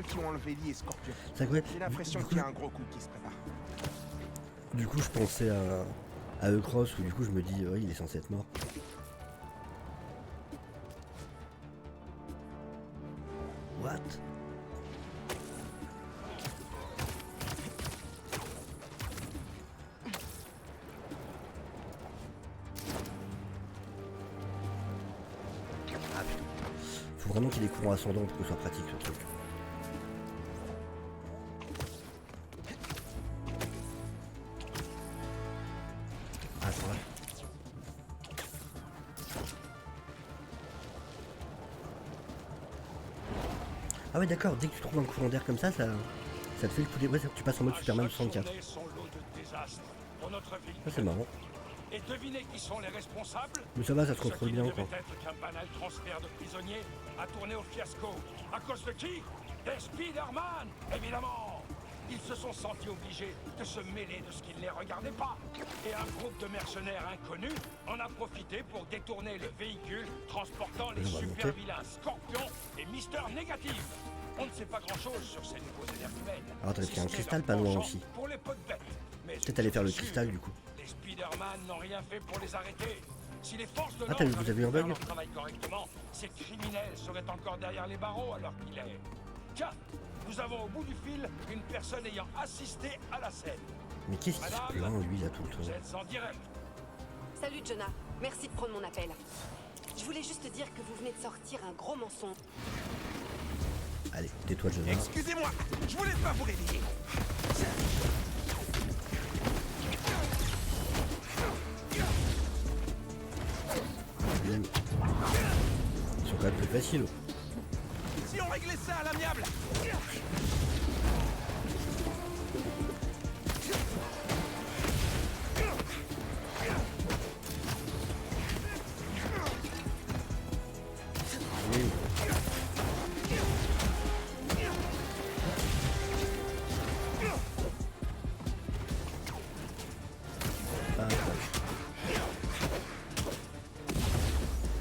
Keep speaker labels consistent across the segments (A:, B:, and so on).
A: qui ont enlevé Lee et Scorpion.
B: Ouais,
A: J'ai l'impression qu'il y a un gros coup qui se prépare.
B: du coup, je pensais à E-Cross, où du coup, je me dis, ouais, il est censé être mort. What? Ah putain. Faut vraiment qu'il ait courant ascendant pour que ce soit pratique ce truc. Ah, ça va. Ah ouais, d'accord, dès que tu trouves un courant d'air comme ça te fait le coup des... Ouais, tu passes en mode Superman 64. Ça c'est marrant.
C: Et devinez qui sont les responsables?
B: Mais ça va, ça se contrôle bien quoi.
C: Peut-être qu'un banal transfert de prisonniers a tourné au fiasco. À cause de qui? Des Spider-Man, évidemment. Ils se sont sentis obligés de se mêler de ce qui ne les regardait pas. Et un groupe de mercenaires inconnus en a profité pour détourner le véhicule transportant les super vilains Scorpion et Mister Négatif. On ne sait pas grand-chose sur ces nouveaux énergumènes.
B: Alors attends, il y a un cristal pas loin aussi.
C: Pour les pots de bête.
B: Peut-être aller faire le cristal du coup.
C: Les Spider-Man n'ont rien fait pour les arrêter. Si les forces de
B: l'ordre vous avez eu un bug?
C: travaillent correctement, ces criminels seraient encore derrière les barreaux à l'heure qu'il est. Tiens, nous avons au bout du fil une personne ayant assisté à la scène.
B: Mais qu'est-ce qu'il se plaint lui là tout le temps?
C: Vous êtes en direct.
D: Salut Jonah, merci de prendre mon appel. Je voulais juste te dire que vous venez de sortir un gros mensonge.
B: Allez, tais-toi Jonah.
A: Excusez-moi, je voulais pas vous réveiller.
B: Ils sont quand même plus faciles.
A: Si on réglait ça à l'amiable.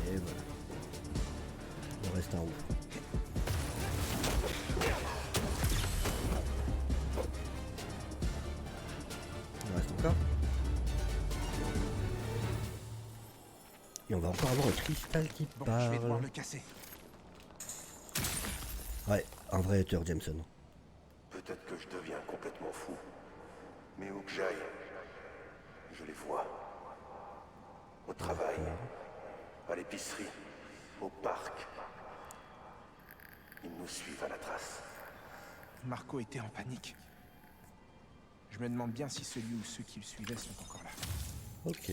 B: Et voilà. On reste en haut. Il reste encore. Et on va encore avoir un cristal qui
A: Bon,
B: parle.
A: je vais devoir le casser.
B: Ouais, un vrai hater Jameson.
E: Peut-être que je deviens complètement fou. Mais où que j'aille, je les vois. Au travail, à l'épicerie, au parc. Ils nous suivent à la trace.
A: Marco était en panique. Je me demande bien si celui ou ceux qui le suivaient sont encore là.
B: Ok.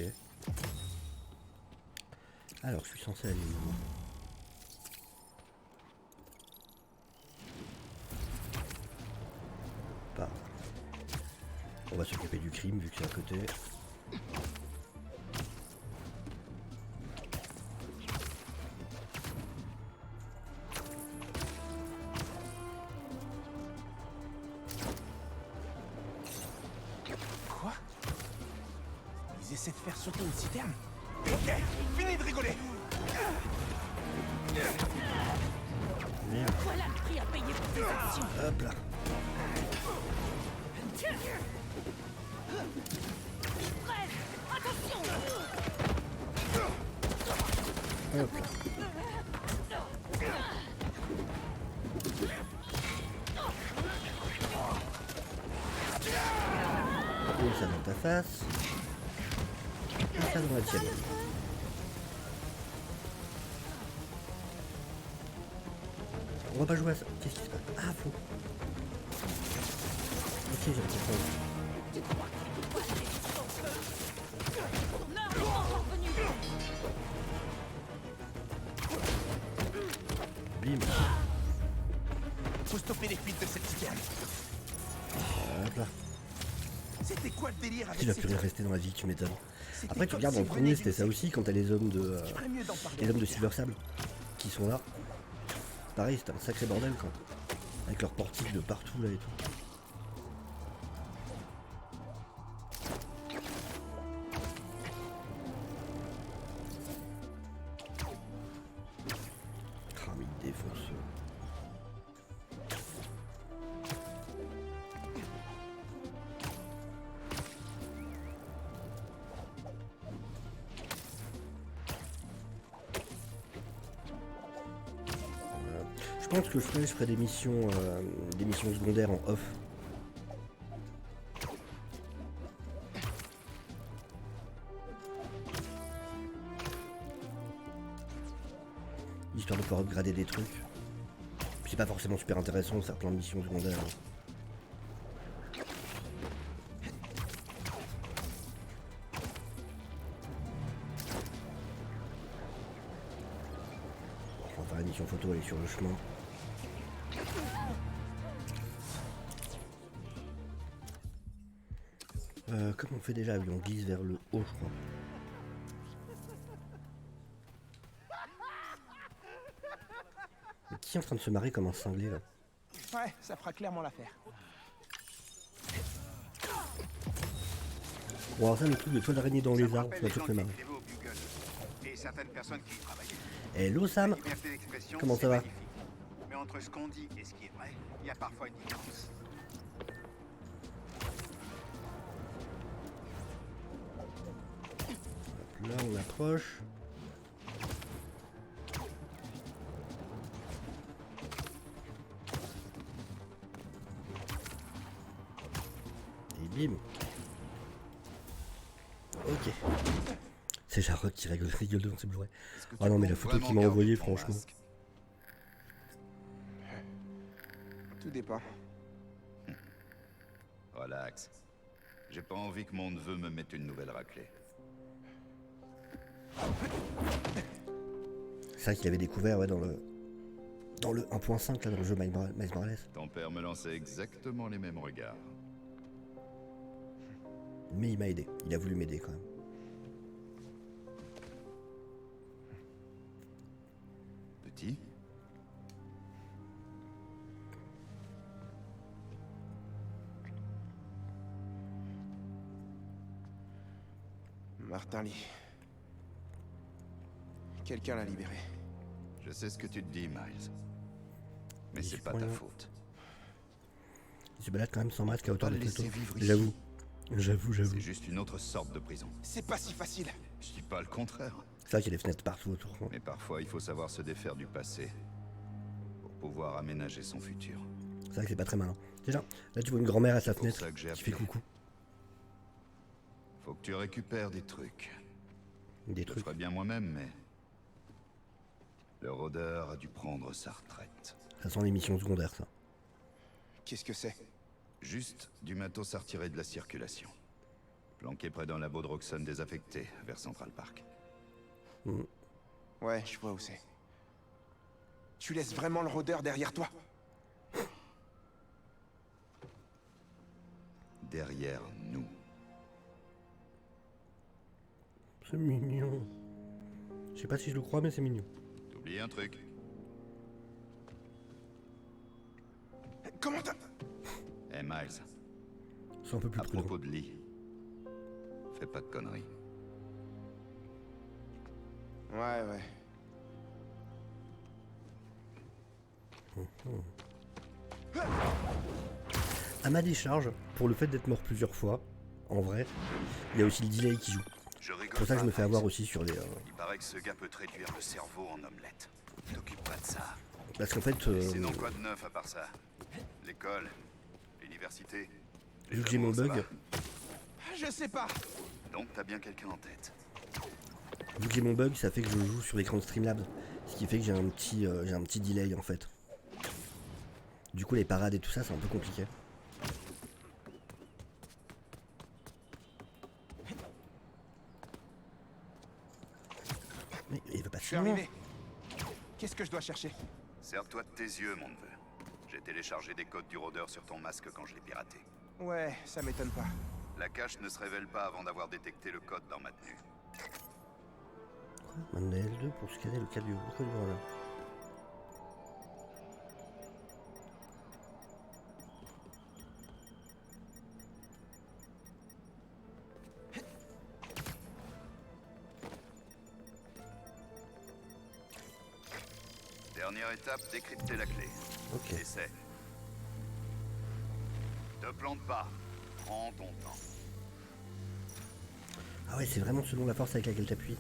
B: Alors, je suis censé aller où? Pas. On va s'occuper du crime vu que c'est à côté.
A: Quoi? Ils essaient de faire sauter une citerne? Ok, fini de rigoler.
B: Merde.
F: Voilà le prix à payer pour tes actions.
B: Hop là.
F: Bref, attention.
B: Hop là. Et ça dans ta face. Et ça dans la tienne. On va pas jouer à ça. Qu'est-ce qui se passe? Ah, faux. Ok, j'ai compris.
F: Ton heure est encore venue.
B: Bim.
A: Faut stopper les fuites de cette citerne.
B: Hop là.
A: C'était quoi le délire avec
B: Il va
A: ces
B: plus rien
A: trucs?
B: rester dans la vie, tu m'étonnes.
A: C'était
B: Après, tu
A: comme
B: regardes
A: si
B: dans le
A: vous
B: premier,
A: veniez
B: c'était ça
A: d'une
B: aussi, quand t'as les hommes de.
A: Je ferais mieux d'en parler
B: Les hommes de
A: avec
B: Silver Sable qui sont là. Pareil, c'était un sacré bordel quoi. Avec leurs portiques de partout là et tout. Ah mais il défonce. pense que je ferai des missions secondaires en off. Histoire de pouvoir upgrader des trucs. Puis c'est pas forcément super intéressant de faire plein de missions secondaires. On va faire la mission photo, elle est sur le chemin. Comment on fait déjà? Oui, on glisse vers le haut, je crois. Mais qui est en train de se marrer comme un cinglé là?
A: Ouais, ça fera clairement l'affaire.
B: Bon, alors ça, le truc de toile d'araignée dans les arbres, ça m'a toujours fait marrer.
G: Et certaines personnes qui y travaillaient.
B: Hello Sam,
G: La liberté d'expression,
B: comment
G: c'est
B: ça va?
G: magnifique. Mais entre ce qu'on dit et ce qui est vrai, il y a parfois une différence.
B: Là, on approche. Et bim. Ok. C'est Jarod qui rigole devant ses Blu-ray. Ah non mais la photo qu'il m'a envoyée franchement.
A: Tout dépend.
H: Relax. J'ai pas envie que mon neveu me mette une nouvelle raclée.
B: C'est vrai qu'il avait découvert ouais, dans le 1.5 là dans le jeu Miles Morales.
H: Ton père me lançait exactement les mêmes regards.
B: Mais il m'a aidé, il a voulu m'aider quand même.
H: Petit?
A: Martin Lee. Quelqu'un l'a libéré.
H: Je sais ce que tu te dis, Miles. Mais
B: Il
H: c'est
B: se
H: pas
B: prend
H: ta
B: rien.
H: faute.
B: Il se balade quand même sans masque à hauteur
H: Pas
B: de
H: le laisser
B: photo.
H: vivre ici.
B: J'avoue.
H: C'est juste une autre sorte de prison.
A: C'est pas si facile.
H: Je dis pas le contraire.
B: C'est vrai qu'il y a des fenêtres partout autour.
H: Mais parfois, il faut savoir se défaire du passé pour pouvoir aménager son futur.
B: C'est vrai que c'est pas très malin. Déjà, là tu vois une grand-mère à sa
H: pour
B: fenêtre
H: ça que j'ai
B: qui fait
H: appelé.
B: coucou.
H: Faut que tu récupères des trucs.
B: Des
H: Je le
B: trucs.
H: ferais bien moi-même, mais... Le rôdeur a dû prendre sa retraite.
B: Ça sent les missions secondaires ça.
A: Qu'est-ce que c'est?
H: Juste du matos à retirer de la circulation. Planqué près d'un labo de Roxxon désaffecté, vers Central Park.
A: Ouais, je vois où c'est. Tu laisses vraiment le rôdeur derrière toi?
H: Derrière nous.
B: C'est mignon. Je sais pas si je le crois mais c'est mignon.
H: T'oublies un truc.
A: Comment t'as...
H: Eh Miles,
B: C'est un peu plus
H: à
B: prudent.
H: propos de Lee, fais pas de conneries.
A: Ouais.
B: À ma décharge, pour le fait d'être mort plusieurs fois, en vrai, il y a aussi le delay qui joue.
G: Je rigole
B: C'est pour ça que je me
G: pas,
B: fais avoir
G: Miles.
B: aussi sur les...
G: Il paraît que ce gars peut te réduire le cerveau en omelette. T'occupe pas de ça.
B: Parce qu'en fait,
G: Sinon, quoi de neuf à part ça? L'école, l'université. les
B: vu que j'ai mon
G: amours, ça
B: bug,
G: va?
A: Je sais pas.
G: Donc t'as bien quelqu'un en tête.
B: vu que j'ai mon bug, ça fait que je joue sur l'écran de Streamlabs. Ce qui fait que j'ai un petit delay en fait. Du coup les parades et tout ça c'est un peu compliqué. Mais il veut pas
A: Je suis
B: si loin.
A: arrivé. Qu'est-ce que je dois chercher?
G: Sers-toi de tes yeux, mon neveu. J'ai téléchargé des codes du rôdeur sur ton masque quand je l'ai piraté.
A: Ouais, ça m'étonne pas.
G: La cache ne se révèle pas avant d'avoir détecté le code dans ma tenue.
B: Maintenant L2 pour scanner le code du rôdeur.
G: Dernière étape, décrypter la clé.
B: Ok.
G: Essaie. Te plante pas. Prends ton temps.
B: Ah ouais c'est vraiment selon la force avec laquelle t'appuies.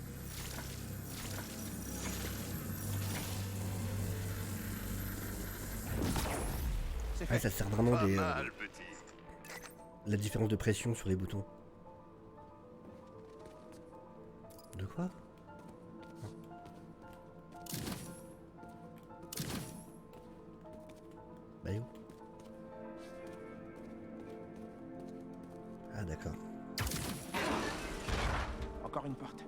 A: c'est
B: Ah,
A: fait.
B: ça sert vraiment
G: Pas
B: des,
G: mal, petit.
B: la différence de pression sur les boutons. De quoi? Bah où? Ah d'accord.
A: Encore une porte.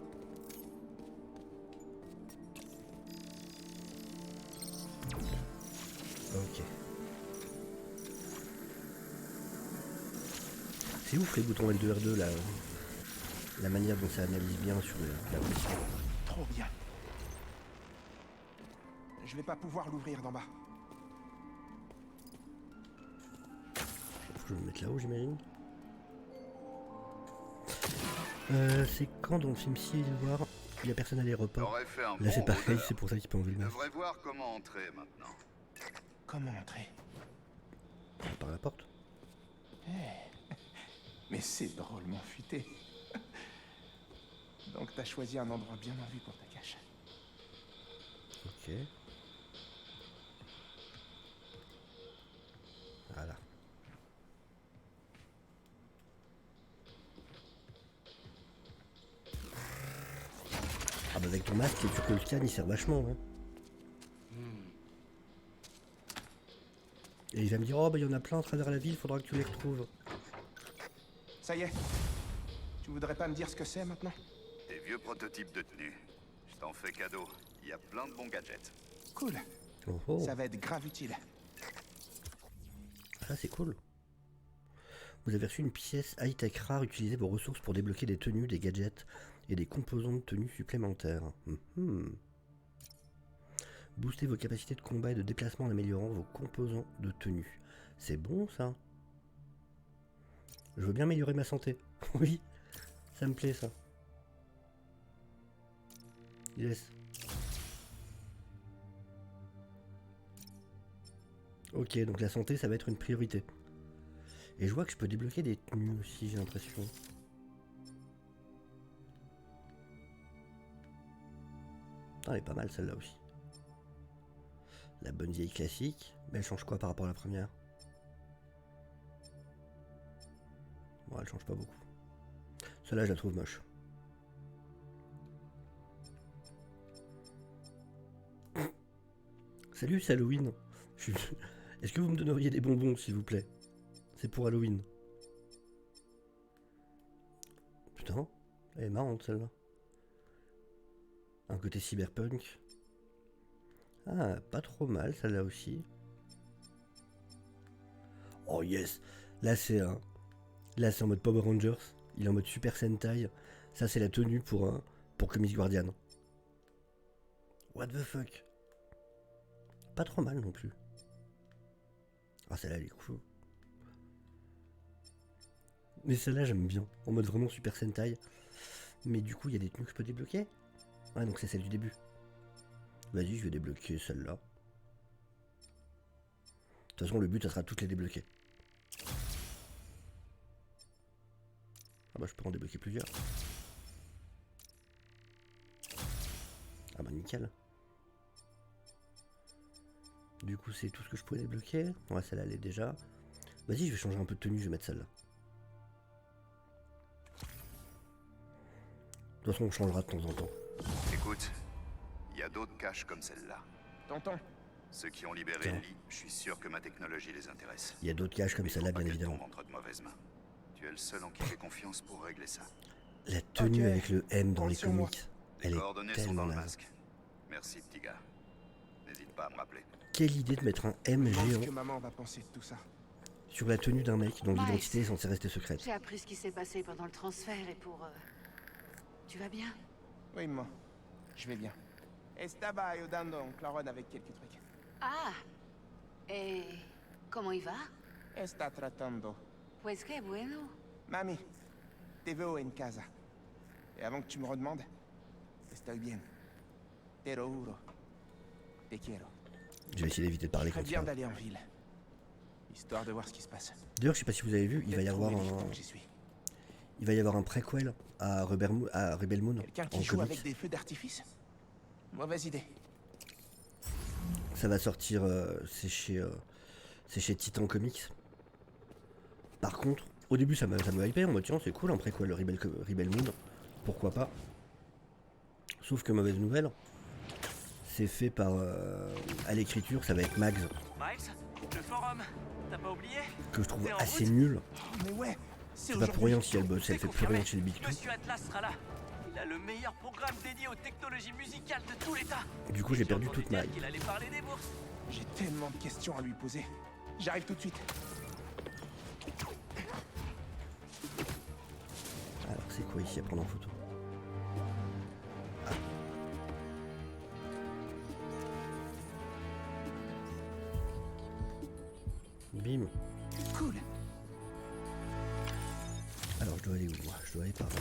B: Ok. C'est ouf les boutons L2, R2 là. La manière dont ça analyse bien sur la pression.
A: Trop bien. Je vais pas pouvoir l'ouvrir d'en bas.
B: Faut que je me mette là-haut j'imagine. C'est quand dans le film ci voir il y a personne à l'aéroport.
G: T'aurais fait un
B: Là c'est
G: bon
B: pareil,
G: rôdeur.
B: c'est pour ça qu'il peut enlever
G: Tu
B: le masque.
G: devrais voir comment entrer maintenant.
A: Comment entrer?
B: Par la porte.
A: Mais c'est drôlement futé. Donc t'as choisi un endroit bien en vue pour ta cache.
B: Ok. Voilà. Ah bah avec ton masque, c'est sûr que le scan il sert vachement. Hein. Et il va me dire, oh bah il y en a plein à travers la ville, faudra que tu les retrouves.
A: Ça y est. Tu voudrais pas me dire ce que c'est maintenant?
G: Des vieux prototypes de tenue. Je t'en fais cadeau. Il y a plein de bons gadgets.
A: Cool.
B: Oh oh.
A: Ça va être grave utile.
B: Ah c'est cool. Vous avez reçu une pièce high-tech rare, utilisez vos ressources pour débloquer des tenues, des gadgets et des composants de tenue supplémentaires. Boostez vos capacités de combat et de déplacement en améliorant vos composants de tenue. C'est bon ça. Je veux bien améliorer ma santé. Oui, ça me plaît ça. Yes. Ok, donc la santé ça va être une priorité. Et je vois que je peux débloquer des tenues aussi, j'ai l'impression. Ah, elle est pas mal celle-là aussi. La bonne vieille classique. Mais elle change quoi par rapport à la première? Bon, elle change pas beaucoup. Celle-là, je la trouve moche. Salut, c'est Halloween. Est-ce que vous me donneriez des bonbons, s'il vous plaît? C'est pour Halloween. Putain, elle est marrante celle-là. Un côté cyberpunk. Ah, pas trop mal celle-là aussi. Oh yes. Là c'est un... Là c'est en mode Power Rangers. Il est en mode Super Sentai. Ça c'est la tenue pour Comics Guardian. What the fuck. Pas trop mal non plus. Ah celle-là elle est cool. Mais celle-là j'aime bien. En mode vraiment Super Sentai. Mais du coup il y a des tenues que je peux débloquer. Ah donc c'est celle du début. Vas-y, je vais débloquer celle-là. De toute façon, le but, ça sera de toutes les débloquer. Ah bah, je peux en débloquer plusieurs. Ah bah, nickel. Du coup, c'est tout ce que je pouvais débloquer. Ouais, celle-là, elle est déjà. Vas-y, je vais changer un peu de tenue, je vais mettre celle-là. De toute façon, on changera de temps en temps.
G: Écoute, il y a d'autres caches comme celle-là.
A: Tonton,
G: Ceux qui ont libéré Ellie, je suis sûr que ma technologie les intéresse.
B: Il y a d'autres caches comme
G: Il faut
B: celle-là,
G: pas
B: bien
G: qu'elle
B: évidemment.
G: tombe entre de mauvaises mains. Tu es le seul en qui j'ai confiance pour régler ça.
B: La tenue
A: Ok.
B: avec le M dans
A: Compte
B: les
A: sur moi.
B: comics,
G: Les
B: elle est
G: coordonnées sont
B: tellement
G: dans le
B: naze.
G: masque. Merci, petit gars. N'hésite pas à me rappeler.
B: Quelle idée de mettre un M
A: je pense
B: géant
A: que maman va penser de tout ça.
B: sur la tenue d'un mec dont
D: Miles.
B: l'identité est censée rester secrète.
D: J'ai appris ce qui s'est passé pendant le transfert et pour... Tu vas bien?
A: Oui, maman. Je vais bien. Estaba ayudando en Claron avec quelques trucs.
D: Ah. Et... comment il va?
A: Está tratando.
D: Pues que bueno.
A: Mami, te veo en casa. Et avant que tu me redemandes, estoy bien. Te lo juro. Te quiero.
B: Je vais essayer d'éviter de parler
A: Très
B: quand il
A: bien
B: parle.
A: d'aller en ville. Histoire de voir ce qui se passe.
B: D'ailleurs, je sais pas si vous avez vu, il va y
A: Peut-être
B: avoir
A: trouver les
B: un,
A: gens que j'y suis.
B: il va y avoir un préquel à Rebel Moon
A: Quelqu'un
B: en
A: qui joue
B: comics.
A: avec des feux d'artifice? Mauvaise idée.
B: Ça va sortir, c'est C'est chez Titan Comics. Par contre, au début ça me hypait en mode tiens c'est cool, après quoi le Rebel Moon, pourquoi pas. Sauf que mauvaise nouvelle, c'est fait par à l'écriture, ça va être Mags.
I: Miles, le forum, t'as pas oublié?
B: Que je trouve
I: T'es en
B: assez
I: route?
B: nul.
A: Mais ouais, c'est
B: C'est pas pour rien si elle bosse, elle fait plus rien chez le Big Two.
I: Monsieur Atlas sera là. Il a le meilleur programme dédié aux technologies musicales de tout l'État.
B: Du coup j'ai perdu toute ma hype.
I: Il allait parler des bourses.
A: J'ai tellement de questions à lui poser. J'arrive tout de suite.
B: Alors c'est quoi ici à prendre en photo? Ah. Bim.
A: Cool.
B: Alors je dois aller où moi? Je dois aller par là.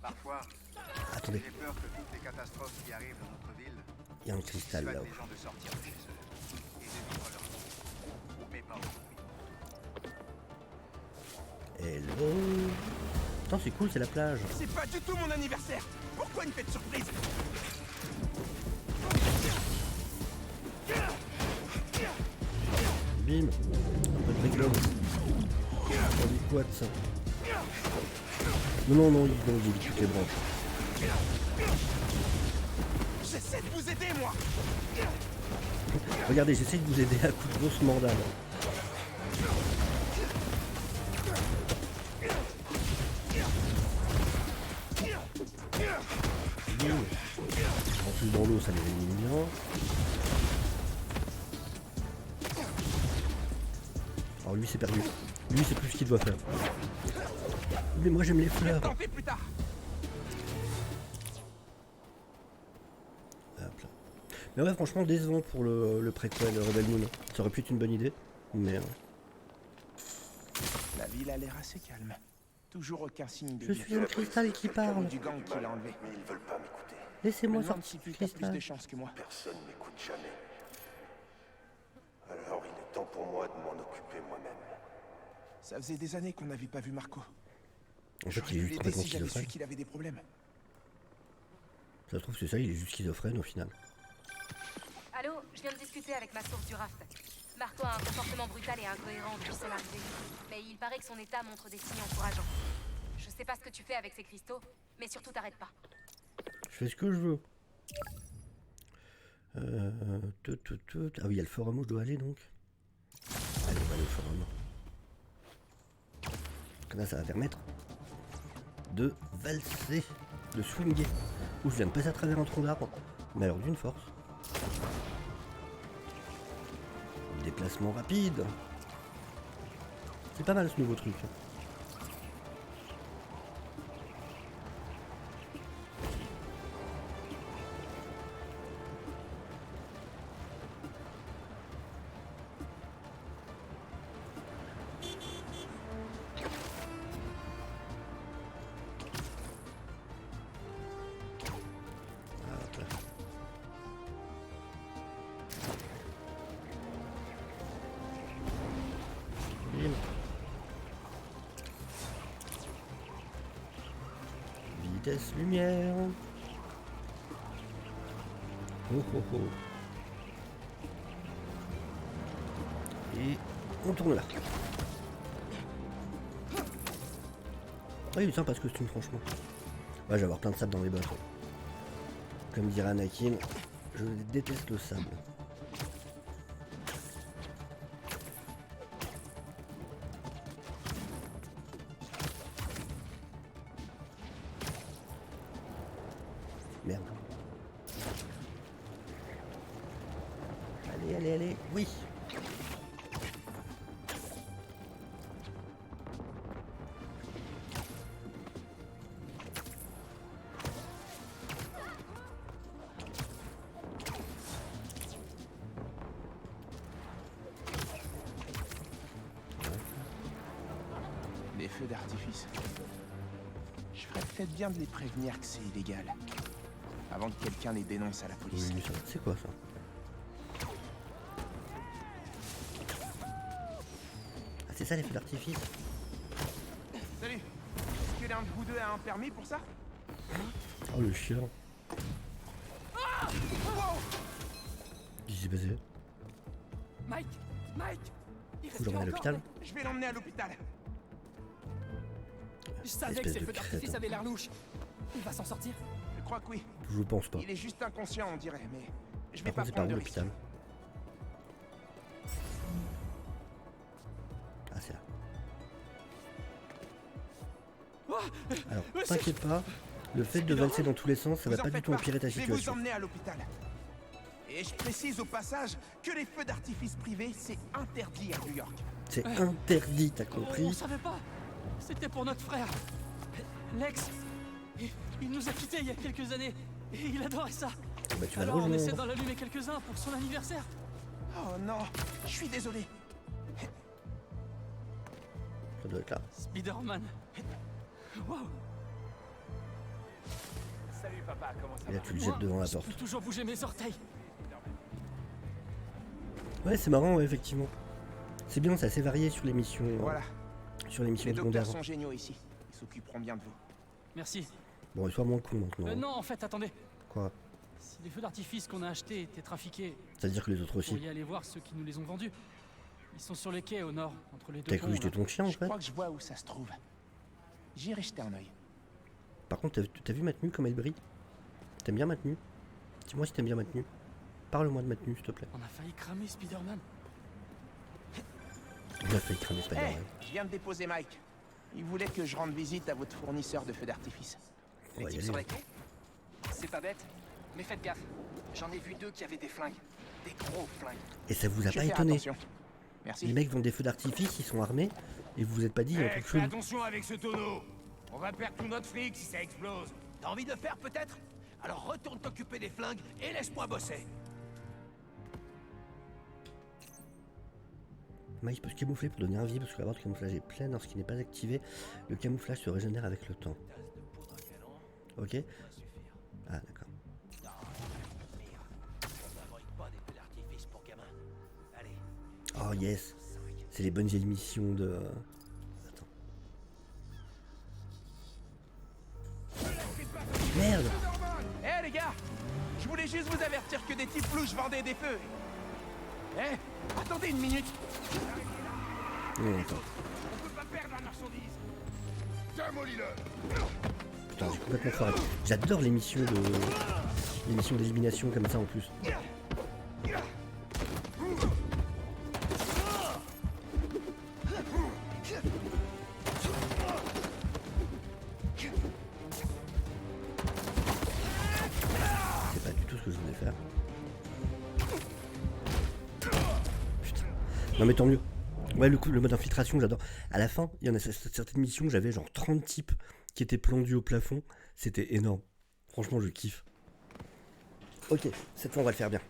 J: Parfois,
B: Attendez,
J: j'ai peur que toutes les catastrophes qui arrivent dans notre ville
B: il y a un cristal
J: dissuadent
B: là-haut.
J: les gens de sortir de chez eux et de vivre leur vie. Mais pas aujourd'hui.
B: Hello. Attends c'est cool, c'est la plage.
A: C'est pas du tout mon anniversaire. Pourquoi une fête surprise?
B: Bim. Un peu de réglo. On dit quoi de ça? Non, il dit toutes les branches.
A: J'essaie de vous aider, moi.
B: Regardez, j'essaie de vous aider à coup de grosse mordade. Bim. En plus dans l'eau, ça les élimine bien. Alors lui c'est perdu. Lui c'est plus ce qu'il doit faire. Mais moi j'aime les fleurs.
A: Tentez plus tard.
B: Hop là. Mais ouais franchement décevant pour le préquel Rebel Moon. Ça aurait pu être une bonne idée. Mais
A: La ville a l'air assez calme. Toujours aucun signe de
B: je
A: vie.
B: suis un cristal qui parle.
A: Du gang qui l'a enlevé.
E: Mais ils veulent pas m'écouter.
B: Laissez-moi
A: Me demande si
B: sortir
A: tu
B: du
A: as plus de
B: cristal.
A: chance que moi.
E: Personne m'écoute jamais. Alors il est temps pour moi de m'en occuper moi-même.
A: Ça faisait des années qu'on n'avait pas vu Marco.
B: En fait il est
A: J'aurais dû
B: juste
A: l'aider
B: complètement
A: si j'avais su
B: schizophrène.
A: qu'il avait des problèmes.
B: Ça se trouve c'est ça, il est juste schizophrène au final.
K: Allô, je viens de discuter avec ma source du raft. Marco a un comportement brutal et incohérent depuis son arrivée. Mais il paraît que son état montre des signes encourageants. Je sais pas ce que tu fais avec ces cristaux, mais surtout t'arrête pas.
B: Je fais ce que je veux. Ah oui, il y a le forum où je dois aller donc. Allez, on va aller au forum. Comme ça, ça va permettre de valser, de swinguer. Où je viens de passer à travers un tronc d'arbre. Mais alors d'une force. Déplacement rapide. C'est pas mal ce nouveau truc. Hop là. Bim. Vitesse lumière. Oh oh oh. Et on tourne là. Oui, sympa ce costume franchement. Ouais, je vais avoir plein de sable dans les bottes. Comme dirait Anakin, je déteste le sable. Merde. Allez, oui.
A: Les feux d'artifice. Je ferais peut-être bien de les prévenir que c'est illégal. Avant que quelqu'un les dénonce à la police.
B: Oui, c'est quoi ça? Ah, c'est ça les feux d'artifice?
A: Salut. Est-ce que l'un de vous deux a un permis pour ça?
B: Oh le chien.
A: Wow.
B: Qu'est-ce qui s'est passé?
F: Mike,
I: Mike, il
B: Faut que je l'emmène à
I: respire
B: l'hôpital.
I: encore.
A: Je vais l'emmener à l'hôpital.
I: Je savais que
B: Espèce
I: ces
B: de
I: feux d'artifice
B: crétin.
I: avaient l'air louches. Il va s'en sortir.
A: Je crois que oui.
B: Je pense pas.
A: Il est juste inconscient, on dirait, mais je vais
B: Par
A: pas
B: contre, c'est par
A: prendre
B: où
A: de risques.
B: l'hôpital? Ah, c'est là. Alors, t'inquiète pas, le fait de valser dans tous les sens, ça va
A: Vous en
B: pas du
A: faites
B: tout empirer ta
A: Je vais vous
B: situation.
A: emmener à l'hôpital. Et je précise au passage que les feux d'artifice privés, c'est interdit à New York.
B: C'est interdit, t'as
I: On
B: compris?
I: savait pas. C'était pour notre frère. Lex, il nous a quittés il y a quelques années. Et il adorait ça.
B: Bah, tu vas le
I: Alors on essaie
B: rejoindre.
I: d'en allumer quelques-uns pour son anniversaire.
A: Oh non, je suis désolé.
B: Ça doit être là.
I: Spider-Man. Wow.
J: Salut papa, comment ça
B: Et là, tu le jettes devant la
I: Je
B: porte.
I: peux toujours bouger mes orteils.
B: Ouais, c'est marrant, ouais, effectivement. C'est bien, c'est assez varié sur les missions,
A: Voilà,
B: sur les missions
A: les docteurs
B: secondaires.
A: sont géniaux ici. Ils s'occuperont bien de vous.
I: Merci.
B: Bon, il soit moins con maintenant. hein.
I: Non, en fait, attendez.
B: Quoi?
I: Si les feux d'artifice qu'on a achetés étaient trafiqués,
B: Ça veut dire que les autres
I: vous
B: aussi.
I: pourriez aller voir ceux qui nous les ont vendus. Ils sont sur le quai au nord, entre les deux
B: T'as cru que
I: ponts.
B: j'étais
I: là.
B: ton chien en
A: Je
B: fait?
A: crois que je vois où ça se trouve. J'irai jeter un œil.
B: Par contre, t'as vu ma tenue comme elle brille? T'aimes bien ma tenue? Dis-moi si t'aimes bien ma tenue. Parle-moi de ma tenue, s'il te plaît.
I: On a failli cramer Spider-Man.
B: On a failli cramer
A: Hé,
B: Spider-Man.
A: je viens de déposer Mike. Il voulait que je rende visite à votre fournisseur de feux d'artifice.
B: On va y
J: Les types
B: aller.
J: sur les quais? C'est pas bête, mais faites gaffe. J'en ai vu deux qui avaient des flingues. Des gros flingues.
B: Et ça vous a
A: Je
B: pas
A: vais faire
B: étonné?
A: attention. Merci.
B: Les mecs vendent des feux d'artifice, ils sont armés, et vous vous êtes pas dit un truc
C: fais
B: chelou.
C: attention avec ce tonneau. On va perdre tout notre fric si ça explose.
J: T'as envie de le faire peut-être? Alors retourne t'occuper des flingues et laisse-moi bosser.
B: Mike peut se camoufler pour donner un vie parce que la barre de camouflage est pleine lorsqu'il n'est pas activé. Le camouflage se régénère avec le temps. Ok. Ah d'accord. Oh yes. C'est les bonnes émissions de... Attends. Merde.
A: Hé les gars, je voulais juste vous avertir que des types louches vendaient des feux. Hé, attendez une minute.
B: Non, attends.
C: On peut pas perdre la marchandise. Démolis-le.
B: Putain, j'ai complètement foiré. J'adore l'émission de... l'émission d'élimination comme ça en plus. C'est pas du tout ce que je voulais faire. Putain. Non mais tant mieux. Ouais, le mode infiltration, j'adore. À la fin, il y en a certaines missions, j'avais genre 30 types qui étaient pendus au plafond. C'était énorme. Franchement, je kiffe. Ok, cette fois, on va le faire bien.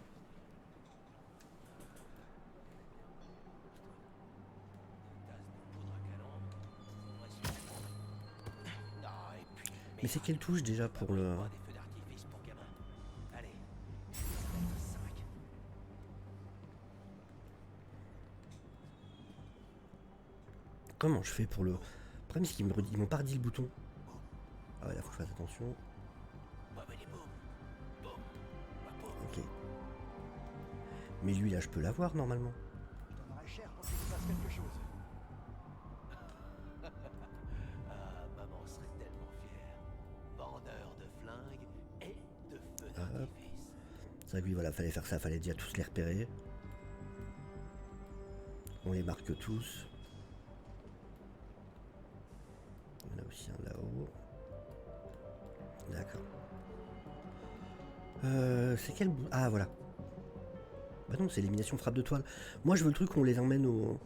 B: Mais c'est quelle touche déjà pour le... Comment je fais pour le... Le problème c'est qu'ils m'ont pas redit le bouton. Ah ouais, là faut que je fasse attention. Ok. Mais lui là je peux l'avoir normalement.
J: Je donnerais cher pour qu'il fasse quelque chose. Ah, maman serait tellement fière. Vendeur de flingues et de feux d'artifice.
B: C'est vrai que oui voilà, fallait faire ça, fallait déjà tous les repérer. On les marque tous. Il y en a aussi un là-haut. D'accord. C'est quel bout? Ah voilà. Bah non, c'est élimination frappe de toile. Moi je veux le truc où on les emmène au...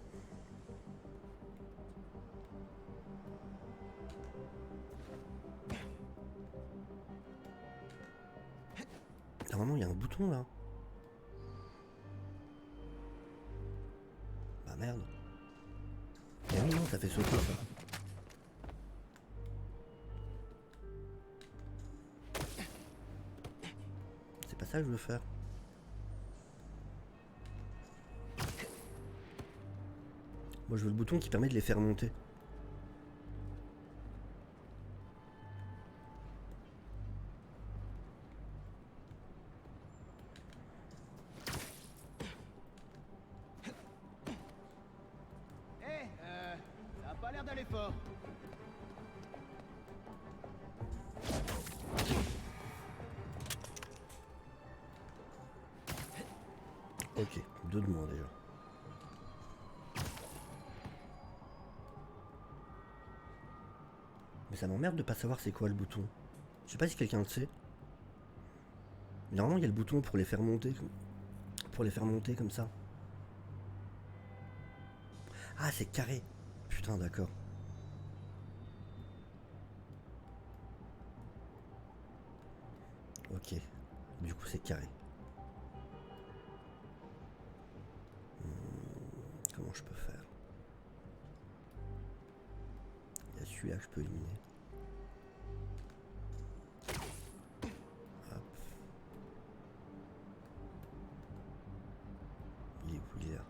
B: Normalement il y a un bouton là. Bah merde. Eh oui non, ça fait sauter ça. C'est pas ça que je veux faire. Moi je veux le bouton qui permet de les faire monter. Ok, 2 de moins déjà. Mais ça m'emmerde de pas savoir c'est quoi le bouton. Je sais pas si quelqu'un le sait. Normalement il y a le bouton pour les faire monter. Pour les faire monter comme ça. Ah c'est carré. Putain d'accord. Ok. Du coup c'est carré. Comment je peux faire? Il y a celui-là que je peux éliminer. Hop. Il est où? Il est là.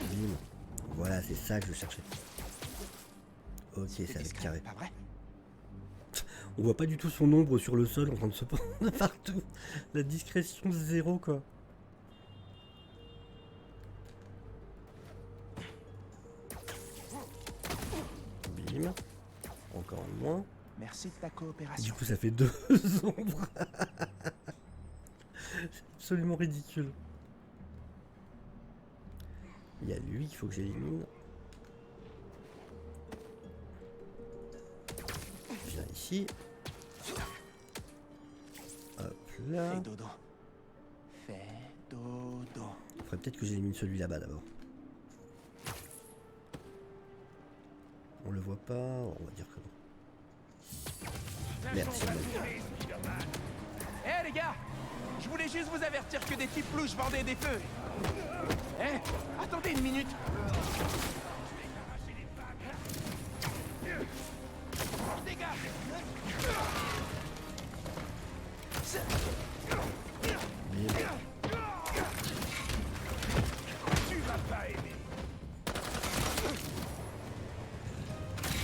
B: Bim. Voilà, c'est ça que je cherchais. Ok, ça va être carré.
A: Pas vrai?
B: On voit pas du tout son ombre sur le sol en train de se prendre partout. La discrétion zéro quoi. Bim. Encore moins.
A: Merci de ta coopération.
B: Du coup ça fait 2 ombres. C'est absolument ridicule. Il y a lui qu'il faut que j'élimine. Je viens ici. Hop là.
A: Fais dodo. Fais dodo.
B: Il faudrait peut-être que j'élimine celui là-bas d'abord. On le voit pas, on va dire que non. Merci.
A: Hé les gars, je voulais juste vous avertir que des types louches vendaient des feux. Hé, attendez une minute. Je dégage. Tu vas pas aimer.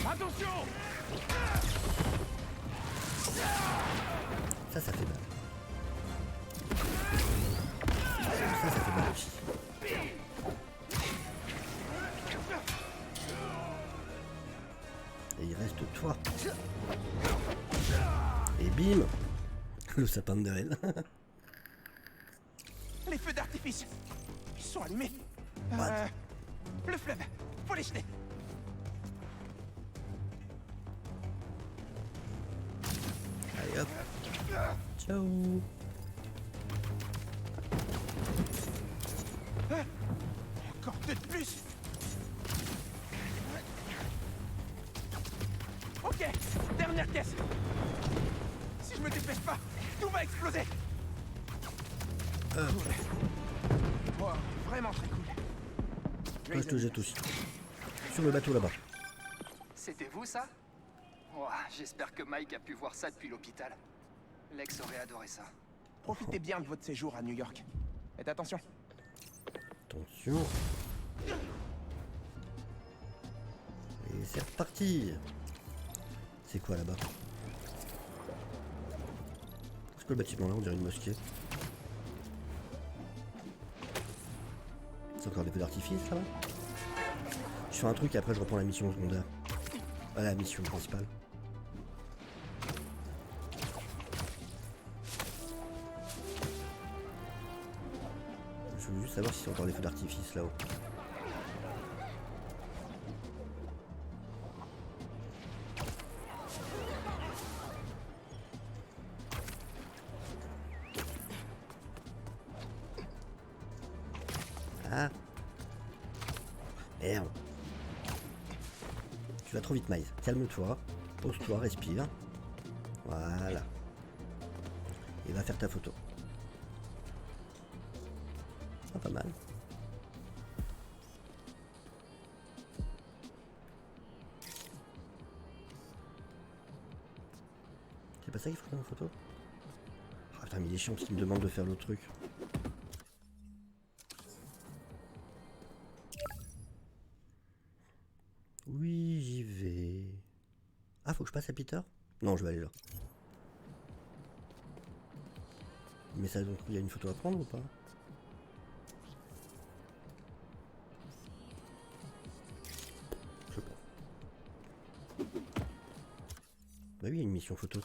A: Attention.
B: Ça fait mal. Ça fait mal aussi. Et il reste toi. Et bim. Le sapin de Noël.
A: Les feux d'artifice. Ils sont allumés. Le fleuve. Faut les jeter.
B: Allez hop. Ciao.
A: Encore 2 de plus. Ok, dernière caisse. Si je me dépêche pas, tout va exploser. Cool. Wow, vraiment très cool.
B: Toi je te jette aussi. Sur le bateau là-bas.
L: C'était vous, ça? Ouah, j'espère que Mike a pu voir ça depuis l'hôpital. Lex aurait adoré ça.
A: Profitez bien de votre séjour à New York. Faites attention.
B: Attention. Et c'est reparti. C'est quoi là-bas? C'est quoi le bâtiment là? On dirait une mosquée. C'est encore des feux d'artifice là-bas? Je fais un truc et après je reprends la mission secondaire. Ah, la mission principale. Je veux juste savoir si c'est encore des feux d'artifice là-haut. Ah. Merde. Tu vas trop vite, Miles. Calme-toi. Pose-toi, respire. Voilà. Et va faire ta photo. Ah, pas mal. C'est pas ça qu'il faut faire une photo? Ah putain, mais il est chiant parce qu'il me demande de faire l'autre truc. Oui, j'y vais. Ah, faut que je passe à Peter? Non, je vais aller là. Mais ça, donc, il y a une photo à prendre ou pas? Je sais pas. Bah oui, oui, il y a une mission photo.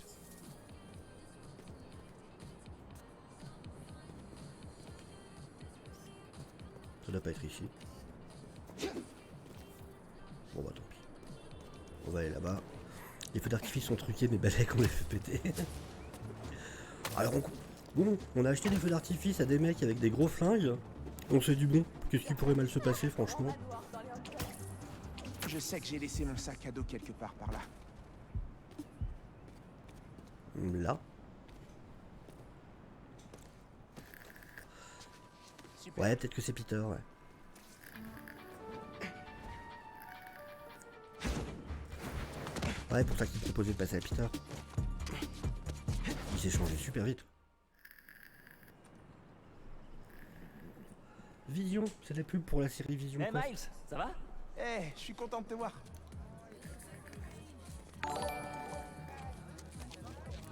B: Ça doit pas être ici. Bon bah tant pis. On va aller là-bas. Les feux d'artifice sont truqués, mais balèques on les fait péter. Alors on a acheté des feux d'artifice à des mecs avec des gros flingues. On s'est dit bon, qu'est-ce qui pourrait mal se passer franchement?
A: Je sais que j'ai laissé mon sac à dos quelque part par là.
B: Là.
A: Super.
B: Ouais, peut-être que c'est Peter, ouais. Ouais, pour ça qu'il proposait de passer à Peter. Il s'est changé super vite. Vision, c'est la pub pour la série Vision.
M: Hey Miles, ça va?
A: Eh, je suis content de te voir.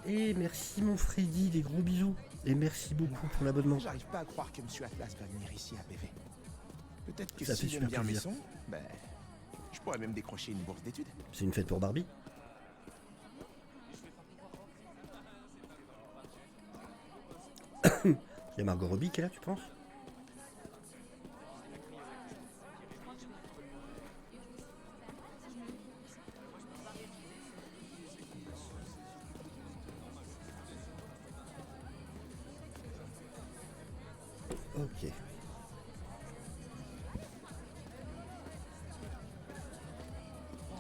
B: Et merci mon Freddy, des gros bisous. Et merci beaucoup pour l'abonnement.
A: J'arrive pas à croire que Monsieur Atlas va venir ici à PV. Peut-être que
B: Ça fait
A: si j'aime
B: super
A: bien mes
B: plaisir.
A: sons, ben, je pourrais même décrocher une bourse d'études.
B: C'est une fête pour Barbie. Il y a Margot Robbie qui est là, tu penses? Ok.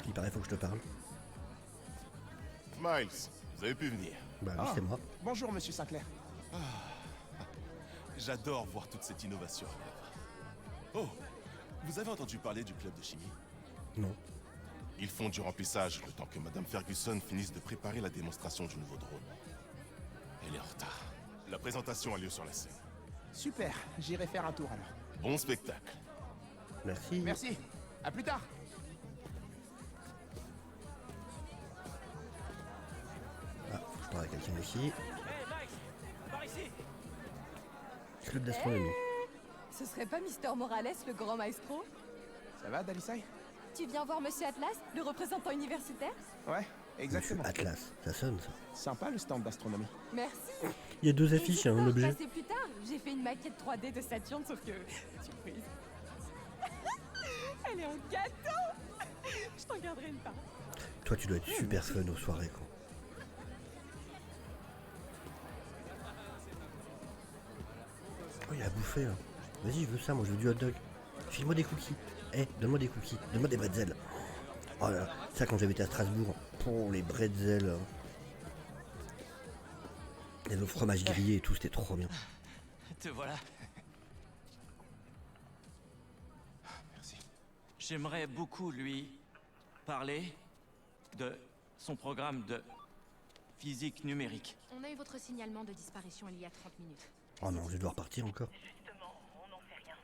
B: Il paraît, faut que je te parle.
N: Miles, vous avez pu venir.
B: Bah oui, c'est moi.
A: Bonjour, Monsieur Sinclair.
N: J'adore voir toute cette innovation à l'œuvre. Oh, vous avez entendu parler du club de chimie?
B: Non.
N: Ils font du remplissage le temps que Madame Ferguson finisse de préparer la démonstration du nouveau drone. Elle est en retard. La présentation a lieu sur la scène.
A: Super, j'irai faire un tour alors.
N: Bon spectacle.
B: Merci.
A: Merci, à plus tard.
B: Ah, faut que je parle à quelqu'un ici.
I: Hey Max, par ici.
B: Club d'astronomie.
O: Ce serait pas Mister Morales, le grand maestro?
A: Ça va, Dalisai?
O: Tu viens voir Monsieur Atlas, le représentant universitaire?
A: Ouais, exactement.
B: Monsieur Atlas, ça sonne ça.
A: Sympa le stand d'astronomie.
O: Merci.
B: Il y a deux affiches et un objet.
O: C'est plus tard. J'ai fait une maquette 3D de Saturne, sauf que... Surprise. Elle est en gâteau. Je t'en garderai une part.
B: Toi, tu dois être super fun aux soirées, quoi. Oh, il a bouffé, là. Vas-y, je veux ça, moi, je veux du hot dog. File-moi des cookies. Eh, donne-moi des cookies. Donne-moi des bretzels. Oh là là, ça, quand j'avais été à Strasbourg. Pour les bretzels. Et le fromage grillé et tout, c'était trop bien.
M: Te voilà.
A: Merci.
M: J'aimerais beaucoup lui parler de son programme de physique numérique.
K: On a eu votre signalement de disparition il y a 30 minutes.
B: Oh non, je vais devoir partir encore.
P: Justement, on n'en sait rien.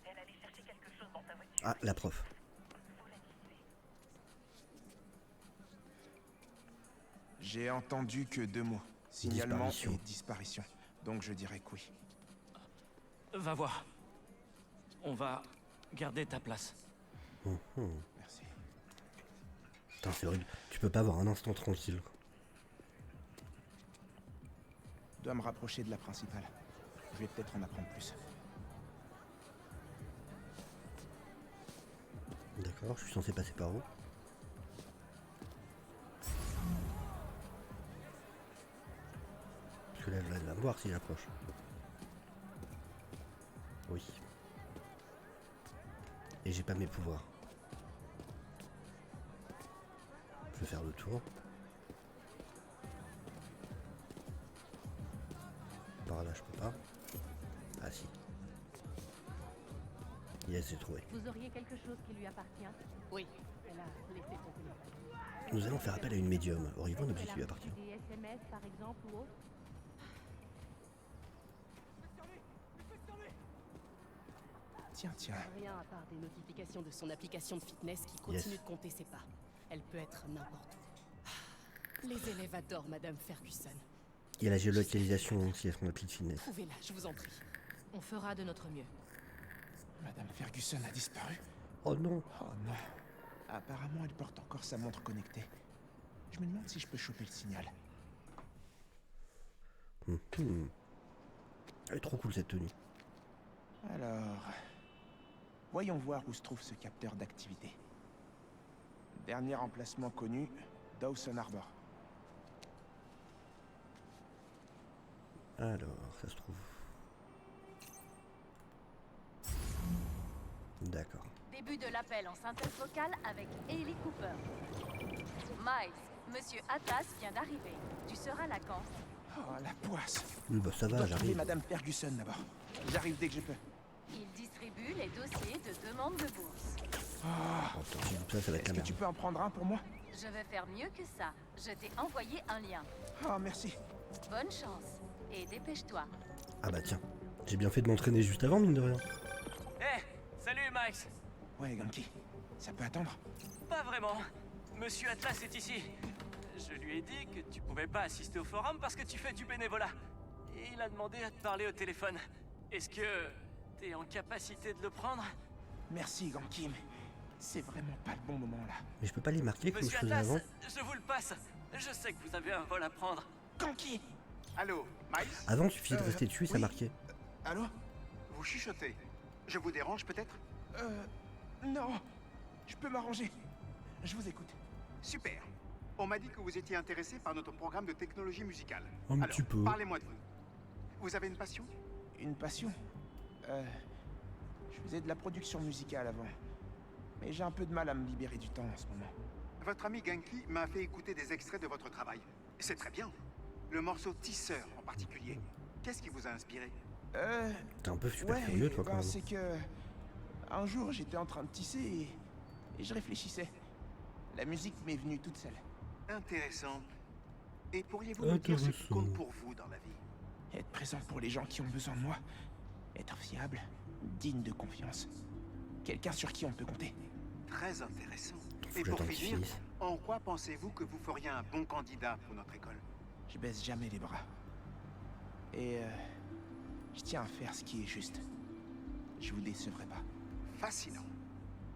P: Elle allait chercher quelque chose dans ta voiture.
B: Ah, la prof.
A: J'ai entendu que deux mots. Signalement
B: Disparition.
A: et disparition. Donc je dirais que oui.
M: Va voir. On va garder ta place.
A: Merci.
B: Putain, c'est horrible. Tu peux pas avoir un instant tranquille, quoi.
A: Je dois me rapprocher de la principale. Je vais peut-être en apprendre plus.
B: D'accord, je suis censé passer par où? Parce que là, elle va me voir si j'approche. Oui. Et j'ai pas mes pouvoirs. Je vais faire le tour. Par là, je peux pas. Ah si. Yes, j'ai trouvé.
P: Vous auriez quelque chose qui lui appartient?
K: Oui.
P: Elle a laissé son téléphone.
B: Nous allons faire appel à une médium. Auriez-vous un objet qui lui appartient?
P: Des SMS par exemple ou autre?
A: Tiens, tiens.
Q: Rien à part des notifications de son application de fitness qui continue de compter ses pas. Elle peut être n'importe où. Les élèves adorent Madame Ferguson.
B: Il y a la géolocalisation aussi à son appli de fitness.
Q: Trouvez-la, je vous en prie.
K: On fera de notre mieux.
A: Madame Ferguson a disparu.
B: Oh non.
A: Oh non. Apparemment, elle porte encore sa montre connectée. Je me demande si je peux choper le signal.
B: Elle est trop cool cette tenue.
A: Alors... Voyons voir où se trouve ce capteur d'activité. Dernier emplacement connu, Dawson Harbor.
B: Alors, ça se trouve. D'accord.
K: Début de l'appel en synthèse vocale avec Hailey Cooper. Miles, Monsieur Atlas vient d'arriver. Tu seras là quand?
A: Oh, la poisse.
B: Oui, bah ça va,
A: Trouver
B: j'arrive.
A: Madame Ferguson d'abord. J'arrive dès que je peux.
K: Il distribue les dossiers de demande de bourse.
A: Oh.
B: Ça va être la
A: Est-ce que
B: merde.
A: tu peux en prendre un pour moi?
K: Je vais faire mieux que ça. Je t'ai envoyé un lien.
A: Oh, merci.
K: Bonne chance. Et dépêche-toi.
B: Ah bah tiens, j'ai bien fait de m'entraîner juste avant, mine de rien.
M: Hé, salut Miles.
A: Ouais, Ganki. Ça peut attendre?
M: Pas vraiment. Monsieur Atlas est ici. Je lui ai dit que tu pouvais pas assister au forum parce que tu fais du bénévolat. Et il a demandé à te parler au téléphone. Est-ce que t'es en capacité de le prendre?
A: Merci, Ganki, mais c'est vraiment pas le bon moment là.
B: Mais je peux pas les marquer comme je
M: Monsieur
B: faisais
M: Atlas,
B: avant.
M: je vous le passe. Je sais que vous avez un vol à prendre.
A: Ganki!
G: Allô, Miles?
B: Avant, il suffisait de rester dessus et ça marquait.
G: Allô? Vous chuchotez. Je vous dérange peut-être?
A: Non. Je peux m'arranger. Je vous écoute.
G: Super. On m'a dit que vous étiez intéressé par notre programme de technologie musicale.
B: Un
G: Alors,
B: petit peu.
G: parlez-moi de vous. Vous avez une passion?
A: Une passion? Je faisais de la production musicale avant. Mais j'ai un peu de mal à me libérer du temps en ce moment.
G: Votre ami Ganki m'a fait écouter des extraits de votre travail. C'est très bien. Le morceau Tisseur en particulier. Qu'est-ce qui vous a inspiré?
B: T'es un peu super curieux, toi, quand même.
A: C'est que... Un jour, j'étais en train de tisser et je réfléchissais. La musique m'est venue toute seule.
G: Intéressant. Et pourriez-vous me dire ce qui compte pour vous dans la vie?
A: Être présent pour les gens qui ont besoin de moi. Être fiable, digne de confiance. Quelqu'un sur qui on peut compter.
G: Très intéressant.
B: Faut
G: Et
B: que
G: pour
B: j'attende
G: finir,
B: qu'il finisse.
G: en quoi pensez-vous que vous feriez un bon candidat pour notre école?
A: Je baisse jamais les bras. Et je tiens à faire ce qui est juste. Je vous décevrai pas.
G: Fascinant.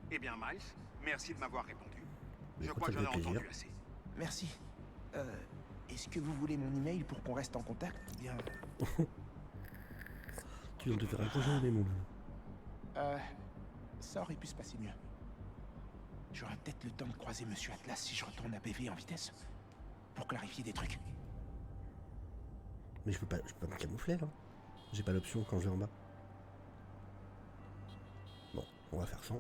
G: Eh bien, Miles, merci de m'avoir répondu.
B: Mais
G: Je
B: écoute,
G: crois que
B: ça
G: j'en ai
B: fait plaisir.
G: entendu assez.
A: Merci. Est-ce que vous voulez mon email pour qu'on reste en contact ou bien...
B: Tu viens de te faire accrocher, mon loup.
A: Ça aurait pu se passer mieux. J'aurai peut-être le temps de croiser Monsieur Atlas si je retourne à BV en vitesse. Pour clarifier des trucs.
B: Mais je peux pas me camoufler, là. J'ai pas l'option quand je vais en bas. Bon, on va faire 100.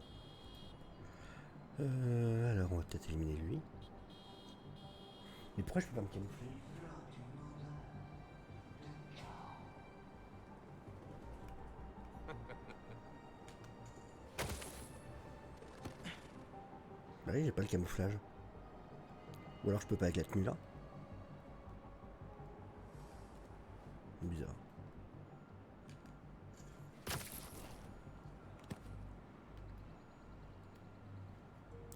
B: Alors, on va peut-être éliminer lui. Mais pourquoi je peux pas me camoufler? Bah oui, j'ai pas le camouflage. Ou alors je peux pas avec la tenue là. Bizarre.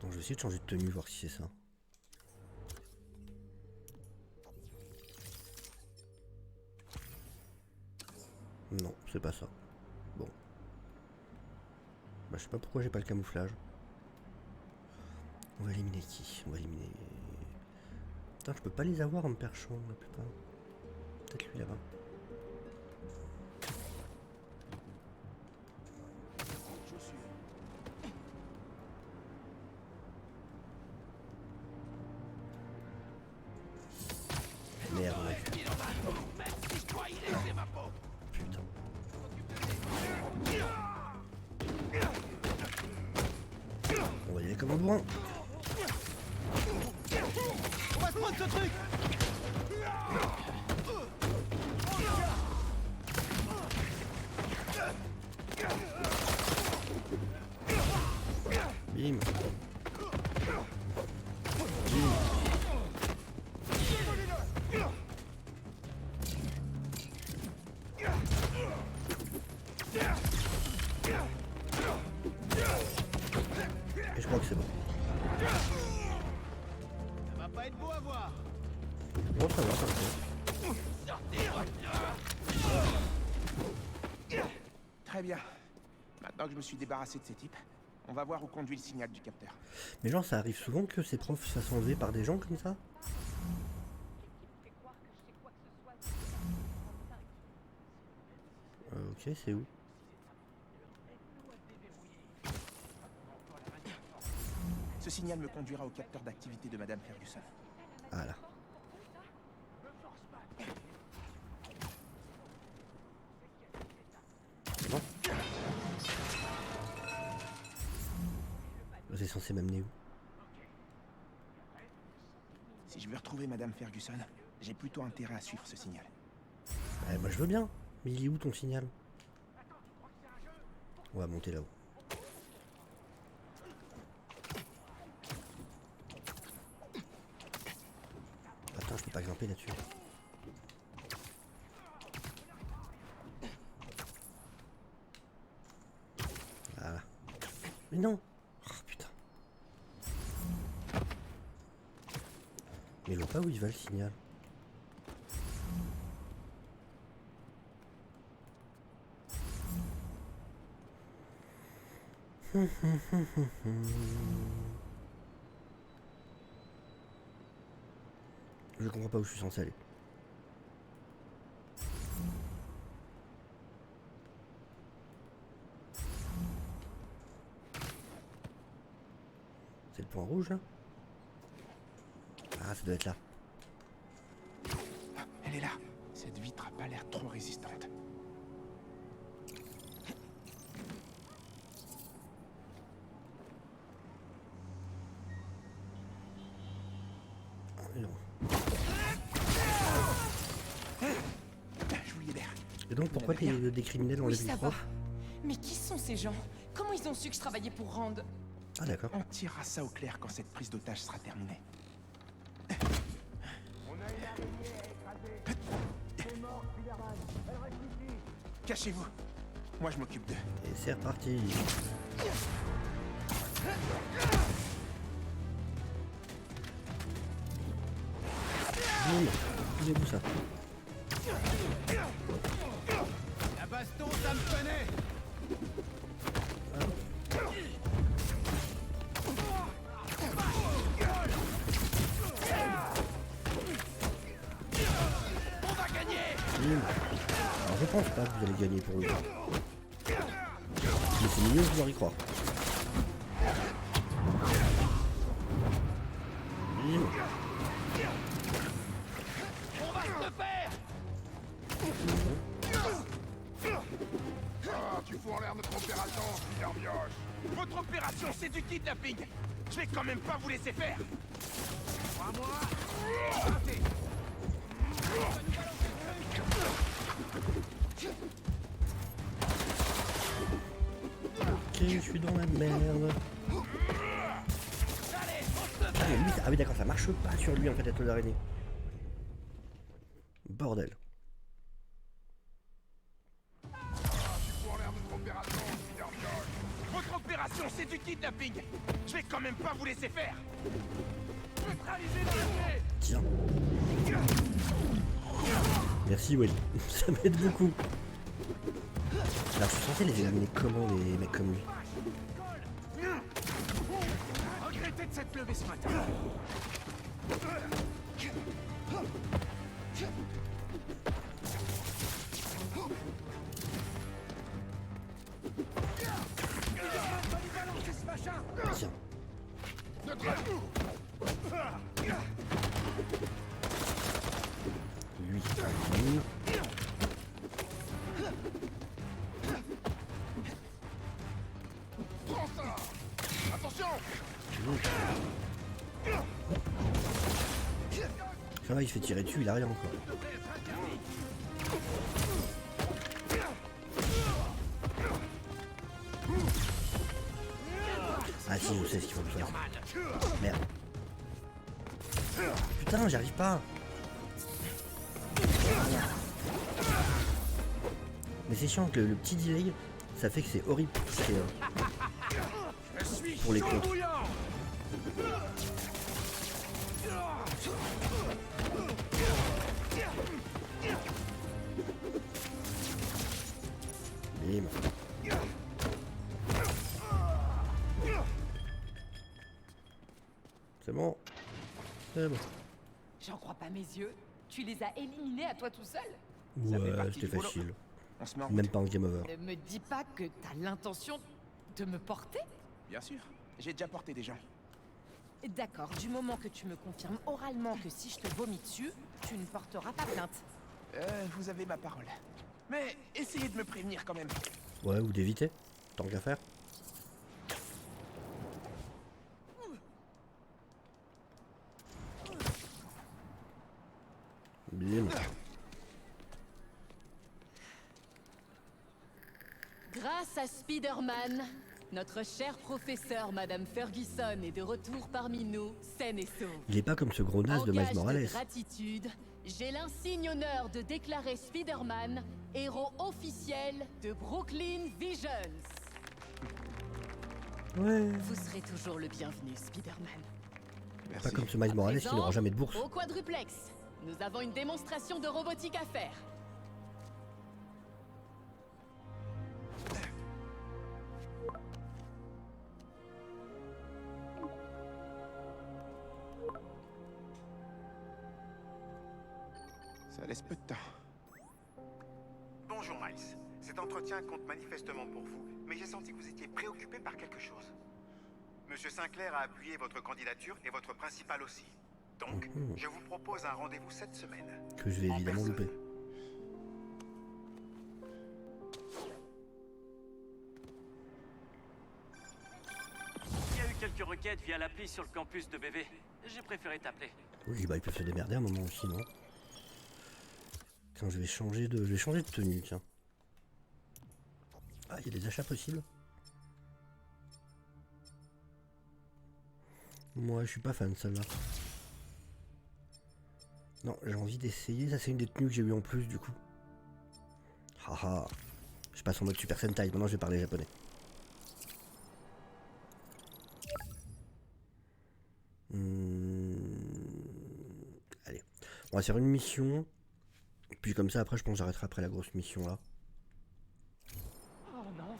B: Donc je vais essayer de changer de tenue, voir si c'est ça. Non, c'est pas ça. Bon. Bah je sais pas pourquoi j'ai pas le camouflage. On va éliminer qui? On va éliminer... Putain, je peux pas les avoir en me perchant la plupart. Peut-être lui là-bas. Merde, on a vu. Putain. On va y aller comme un bourrin.
I: On va se prendre ce truc.
B: Bim. Et je crois que c'est bon.
I: Ça va pas être beau à voir.
B: Bon, ça va, ça va.
A: Très bien. Maintenant que je me suis débarrassé de ces types, On va voir où conduit le signal du capteur.
B: Mais genre, ça arrive souvent que ces profs se fassent enlever par des gens comme ça? Ok, c'est où?
A: Ce signal me conduira au capteur d'activité de Madame Ferguson.
B: Ah là. Bon. C'est censé m'amener où?
A: Si je veux retrouver Madame Ferguson, j'ai plutôt intérêt à suivre ce signal.
B: Eh bah je veux bien. Mais il est où ton signal? On va monter là-haut. Attends, je peux pas grimper là-dessus. Voilà. Mais non! Oh putain. Mais je vois pas où il va le signal. Je comprends pas où je suis censé aller. C'est le point rouge là? Ah, ça doit être là.
A: Elle est là. Cette vitre a pas l'air trop résistante.
B: Et donc pourquoi des criminels ont
O: Oui,
B: les
O: ça
B: micros?
O: va. Mais qui sont ces gens? Comment ils ont su que je travaillais pour Rand?
B: Ah d'accord.
A: On tirera ça au clair quand cette prise d'otage sera terminée. Cachez-vous. Moi je m'occupe d'eux.
B: Et c'est reparti. Boum. Posez-vous ça.
A: La baston, ça me connaît. On va gagner.
B: Alors je pense pas que vous allez gagner pour le coup. Mais c'est mieux de vouloir y croire.
A: On va se faire.
N: Ah, tu fous en l'air notre opération, Spider Mioche.
A: Votre opération, c'est du kidnapping. Je vais quand même pas vous laisser faire. Crois-moi.
B: Ok, je suis dans la merde. Ah, mais lui, ah oui d'accord, ça marche pas sur lui en fait, la toile d'araignée. Bordel.
A: Votre opération, c'est du kidnapping. Je vais quand même pas vous laisser faire. Neutralisez l'araignée.
B: Tiens. Merci Will, ça m'aide beaucoup. Alors je suis censé les éliminer comment les mecs comme lui?
A: Regrettez de s'être levé ce matin.
B: Tiens. Lui, lui.
N: Prends ça. Attention.
B: Ça va, il se fait tirer dessus, il a rien encore. Ah si, je sais ce qu'il faut que je fasse. Merde. Putain, j'y arrive pas. Mais c'est chiant que le petit delay, ça fait que c'est horrible pour les comptes. Bim. bon. C'est bon.
O: J'en crois pas mes yeux. Tu les as éliminés à toi tout seul?
B: Ouais, c'était facile. Même pas en game over.
O: Ne me dis pas que t'as l'intention de me porter?
A: Bien sûr, j'ai déjà porté des gens.
O: D'accord, du moment que tu me confirmes oralement que si je te vomis dessus, tu ne porteras pas plainte.
A: Vous avez ma parole. Mais essayez de me prévenir quand même.
B: Ouais, ou d'éviter, tant qu'à faire. Bim.
Q: Grâce à Spider-Man, notre cher professeur Madame Ferguson est de retour parmi nous, saine et sauve.
B: Il est pas comme ce gros naze de Miles Morales.
Q: De gratitude, j'ai l'insigne honneur de déclarer Spider-Man héros officiel de Brooklyn Visions.
B: Ouais.
Q: Vous serez toujours le bienvenu, Spider-Man.
B: Pas comme ce Miles Morales qui n'aura jamais de bourse.
Q: Au quadruplex, nous avons une démonstration de robotique à faire.
A: Ça laisse peu de temps.
G: Bonjour Miles. Cet entretien compte manifestement pour vous, mais j'ai senti que vous étiez préoccupé par quelque chose. Monsieur Sinclair a appuyé votre candidature et votre principal aussi. Donc, je vous propose un rendez-vous cette semaine.
B: Que je vais évidemment louper.
M: Il y a eu quelques requêtes via l'appli sur le campus de BV. J'ai préféré t'appeler.
B: Oui, bah ils peuvent se démerder un moment aussi, non? Tiens, je vais changer de tenue, tiens. Ah, il y a des achats possibles. Moi, je suis pas fan de celle-là. Non, j'ai envie d'essayer. Ça, c'est une des tenues que j'ai eu en plus, du coup. Haha. Je passe en mode Super Sentai. Maintenant, je vais parler japonais. Allez. On va faire une mission. Puis comme ça, après, je pense que j'arrêterai après la grosse mission, là.
I: Oh non,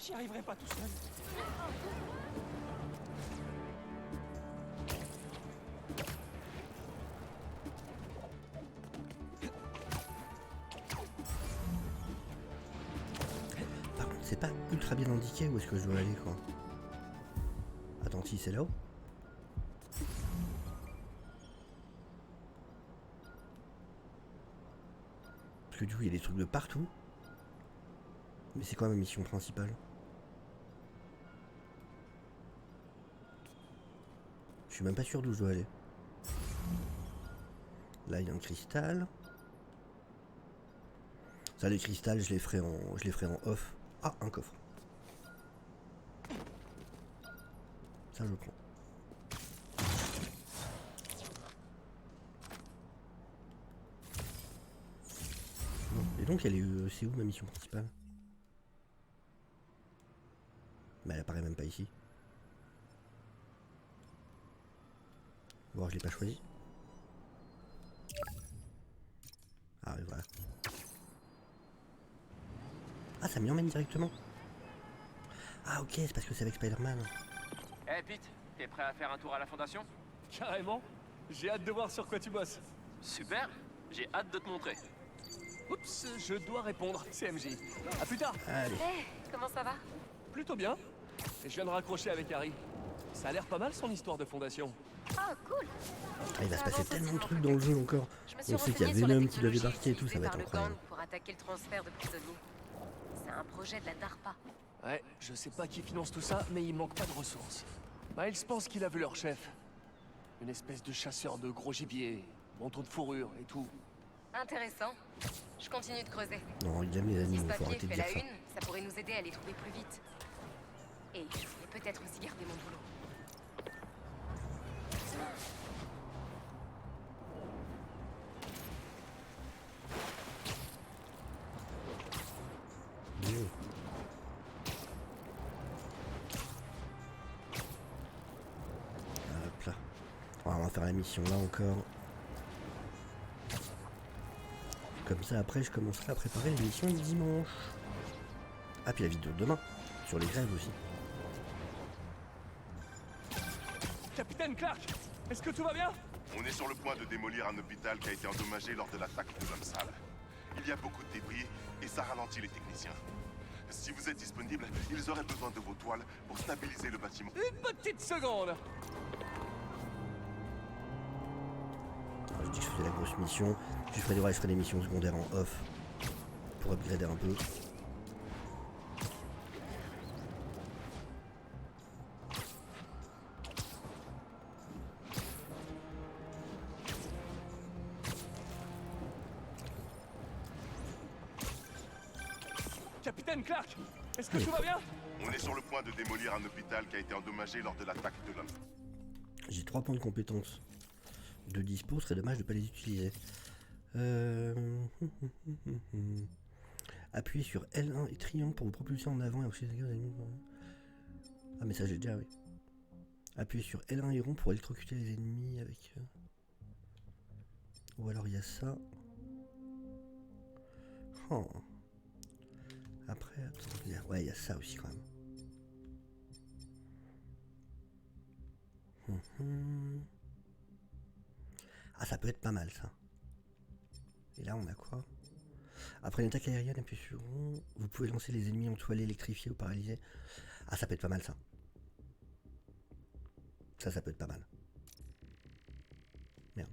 I: j'y arriverai pas tout seul.
B: Par contre, c'est pas ultra bien indiqué où est-ce que je dois aller, quoi. Attends, si, c'est là-haut. Parce que du coup, il y a des trucs de partout. Mais c'est quoi ma mission principale? Je suis même pas sûr d'où je dois aller. Là, il y a un cristal. Ça, les cristals, je les ferai en off. Ah, un coffre. Ça, je prends. Bon. Et donc, elle est, c'est où ma mission principale? Mais elle apparaît même pas ici. Bon, je l'ai pas choisi. Ah oui, voilà. Ah, ça m'y emmène directement. Ah ok, c'est parce que c'est avec Spider-Man.
M: Eh Pete, t'es prêt à faire un tour à la fondation?
I: Carrément. J'ai hâte de voir sur quoi tu bosses.
M: Super, j'ai hâte de te montrer.
I: Oups, je dois répondre, c'est MJ. À plus tard.
B: Allez.
K: Hey, comment ça va?
I: Plutôt bien. Et je viens de raccrocher avec Harry. Ça a l'air pas mal son histoire de fondation.
K: Oh, cool.
B: Ah, il va se passer tellement de trucs dans le jeu encore. On sait qu'il y a Venom qui doit débarquer et tout, ça va être incroyable.
K: Pour attaquer le transfert de prisonniers. C'est un projet de la DARPA.
I: Ouais, je sais pas qui finance tout ça, mais il manque pas de ressources. Miles pense qu'il a vu leur chef. Une espèce de chasseur de gros gibier, manteau de fourrure et tout.
K: Intéressant. Je continue de creuser.
B: Non, il aime les
K: Si
B: animaux,
K: ce
B: faut
K: papier
B: arrêter de
K: fait
B: dire
K: la
B: ça.
K: une, ça pourrait nous aider à les trouver plus vite. Et je vais peut-être aussi garder mon boulot.
B: Hop là. On va faire la mission là encore. Comme ça après je commencerai à préparer l'émission du dimanche. Ah puis la vidéo de demain. Sur les grèves aussi.
I: Capitaine Clark, Est-ce que tout va bien?
N: On est sur le point de démolir un hôpital qui a été endommagé lors de l'attaque de l'homme sale. Il y a beaucoup de débris et ça ralentit les techniciens. Si vous êtes disponible, ils auraient besoin de vos toiles pour stabiliser le bâtiment.
I: Une petite seconde.
B: Je dis que je faisais la grosse mission. Je ferai des missions secondaires en off pour upgrader un peu.
I: Capitaine Clark, est-ce que tout va bien?
N: On est sur le point de démolir un hôpital qui a été endommagé lors de l'attaque de l'homme.
B: J'ai 3 points de compétences de dispo, ce serait dommage de ne pas les utiliser. Appuyez sur L1 et triangle pour vous propulser en avant et aussi les ennemis. Ah mais ça j'ai déjà, oui. Appuyez sur L1 et rond pour électrocuter les ennemis avec... Ou alors il y a ça. Oh. Après, attends, ouais il y a ça aussi quand même. Ah ça peut être pas mal ça. Et là on a quoi? Après une attaque aérienne, appuyez sur rond. Vous pouvez lancer les ennemis entoilés, électrifiés ou paralysés. Ah ça peut être pas mal ça. Ça peut être pas mal. Merde.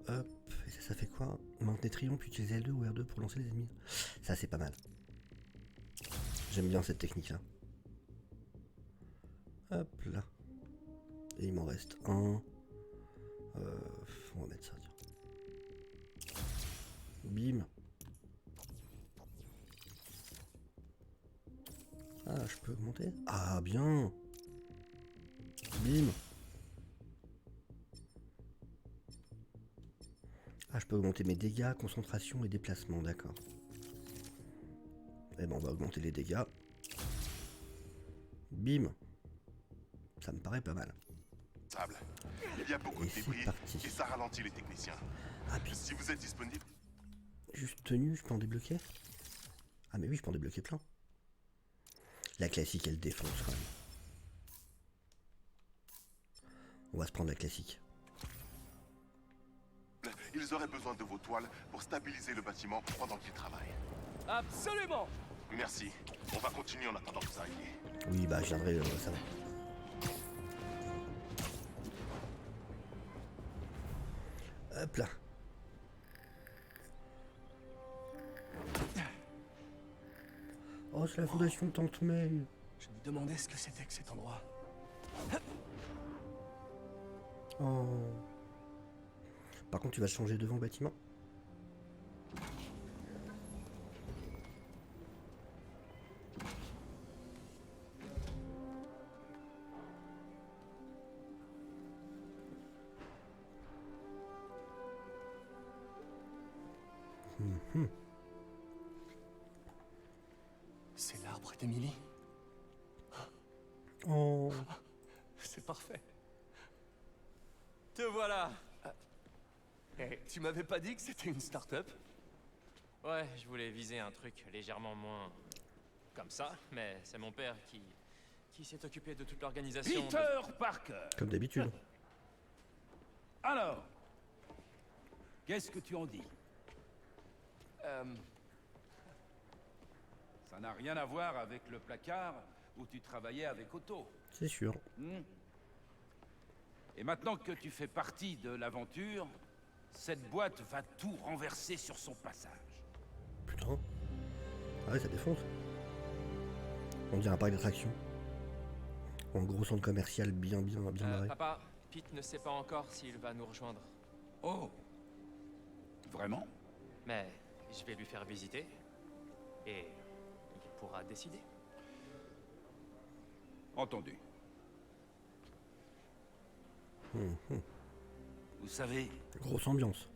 B: Hop, et ça fait quoi? Maintenez triangle puis utilisez L2 ou R2 pour lancer les ennemis. Ça c'est pas mal. J'aime bien cette technique là. Hop là. Et il m'en reste un. On va mettre ça. Tiens. Bim. Ah, je peux augmenter? Ah, bien. Bim. Ah, je peux augmenter mes dégâts, concentration et déplacement, d'accord. Eh ben, on va augmenter les dégâts. Bim. Ça me paraît pas mal.
N: Il y a beaucoup de débris et ça ralentit les techniciens.
B: Ah, puis...
N: Si vous êtes disponible...
B: Juste tenue, je peux en débloquer? Ah mais oui, je peux en débloquer plein. La classique, elle défonce quand même. On va se prendre la classique.
N: Ils auraient besoin de vos toiles pour stabiliser le bâtiment pendant qu'ils travaillent.
I: Absolument.
N: Merci. On va continuer en attendant que vous arriviez.
B: Oui, bah je viendrai, ça va. Hop là. Oh, c'est la fondation Tante May.
I: Je me demandais ce que c'était que cet endroit.
B: Oh. Par contre, tu vas changer devant le bâtiment.
I: C'est l'arbre d'Emily.
B: Oh.
I: C'est parfait. Te voilà. Tu m'avais pas dit que c'était une start-up?
M: Ouais, je voulais viser un truc légèrement moins... comme ça, mais c'est mon père qui s'est occupé de toute l'organisation.
R: Peter Parker.
B: Comme d'habitude.
R: Alors, qu'est-ce que tu en dis? Ça n'a rien à voir avec le placard où tu travaillais avec Otto.
B: C'est sûr.
R: Et maintenant que tu fais partie de l'aventure, cette boîte va tout renverser sur son passage.
B: Putain. Ah ouais, ça défonce. On dirait un parc d'attractions. En gros centre commercial bien barré.
M: Papa, Pete ne sait pas encore s'il va nous rejoindre.
R: Oh. Vraiment?
M: Mais je vais lui faire visiter. Et il pourra décider.
R: Entendu. Vous savez...
B: Grosse ambiance.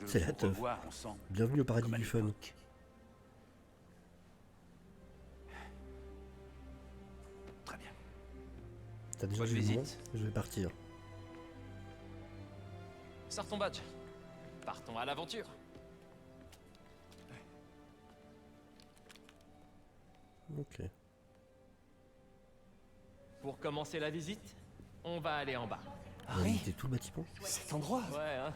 B: C'est la teuf.
R: Ensemble,
B: bienvenue au paradis du fun.
R: Très bien.
B: T'as déjà vu le moment? Je vais partir.
M: Sors ton badge. Partons à l'aventure.
B: Ok.
M: Pour commencer la visite, on va aller en bas.
B: On va visiter tout le bâtiment.
I: Cet endroit.
M: Ouais, hein.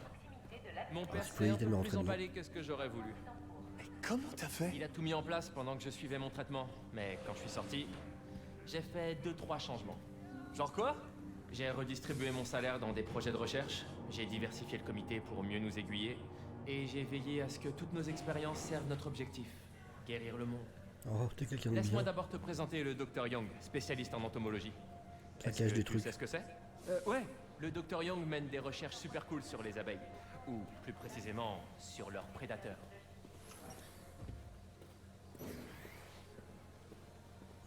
M: Mon père
B: je peux
M: s'est un
B: éviter de
M: peu
B: me
M: plus
B: rentrer dedans.
M: emballé que ce que j'aurais voulu.
I: Comment t'as fait?
M: Il a tout mis en place pendant que je suivais mon traitement. Mais quand je suis sorti, j'ai fait 2-3 changements.
I: Genre quoi?
M: J'ai redistribué mon salaire dans des projets de recherche, j'ai diversifié le comité pour mieux nous aiguiller, et j'ai veillé à ce que toutes nos expériences servent notre objectif, guérir le monde.
B: Oh, t'es quelqu'un de
M: Laisse-moi
B: bien.
M: d'abord te présenter le Dr Young, spécialiste en entomologie.
B: Ça
M: Est-ce
B: cache
M: que
B: des
M: tu
B: trucs.
M: sais ce que c'est? Ouais, le Dr Young mène des recherches super cool sur les abeilles, ou plus précisément, sur leurs prédateurs.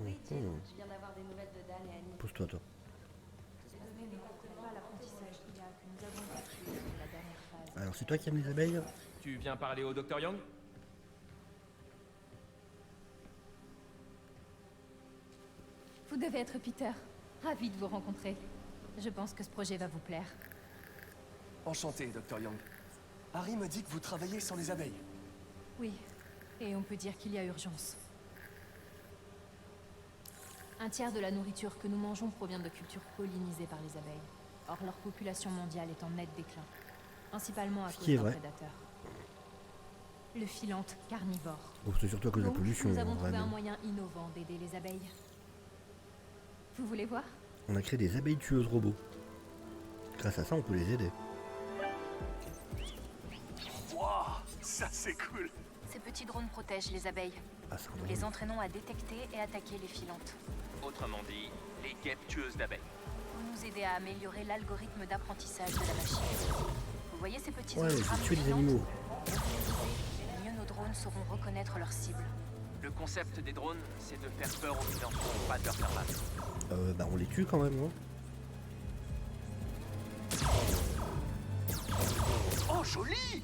B: Hum,
S: Je viens d'avoir des nouvelles de Dan et Annie.
B: Pose-toi, toi.
S: J'ai donné pas l'apprentissage qu'il y a que nous avons effectué sur la dernière phase.
B: Alors, c'est toi qui aimes les abeilles?
M: Tu viens parler au Dr Young?
S: Vous devez être Peter. Ravi de vous rencontrer. Je pense que ce projet va vous plaire.
I: Enchanté, Dr Young. Harry me dit que vous travaillez sur les abeilles.
S: Oui, et on peut dire qu'il y a urgence. Un tiers de la nourriture que nous mangeons provient de cultures pollinisées par les abeilles. Or, leur population mondiale est en net déclin. Principalement à
B: Ce
S: cause
B: qui est
S: d'un
B: vrai.
S: prédateur. Le filante carnivore.
B: Bon, c'est surtout à cause de la
S: Donc,
B: pollution,
S: nous avons trouvé
B: vraiment.
S: un moyen innovant d'aider les abeilles. Vous voulez voir?
B: On a créé des abeilles tueuses robots. Grâce à ça, on peut les aider.
I: Waouh, ça c'est cool.
K: Ces petits drones protègent les abeilles.
B: Ah, c'est
K: Nous les entraînons à détecter et attaquer les filantes.
M: Autrement dit, les guêpes tueuses d'abeilles.
K: Vous nous aidez à améliorer l'algorithme d'apprentissage de la machine. Vous voyez ces petits
B: Ouais,
K: hologrammes
B: j'ai tué
K: de
B: les
K: filantes?
B: animaux.
K: Plus vous les aidez, mieux nos drones sauront reconnaître leur cible.
M: Le concept des drones, c'est de faire peur aux filantes, pas de leur faire mal.
B: Bah, on les tue quand même, hein.
I: Oh, joli.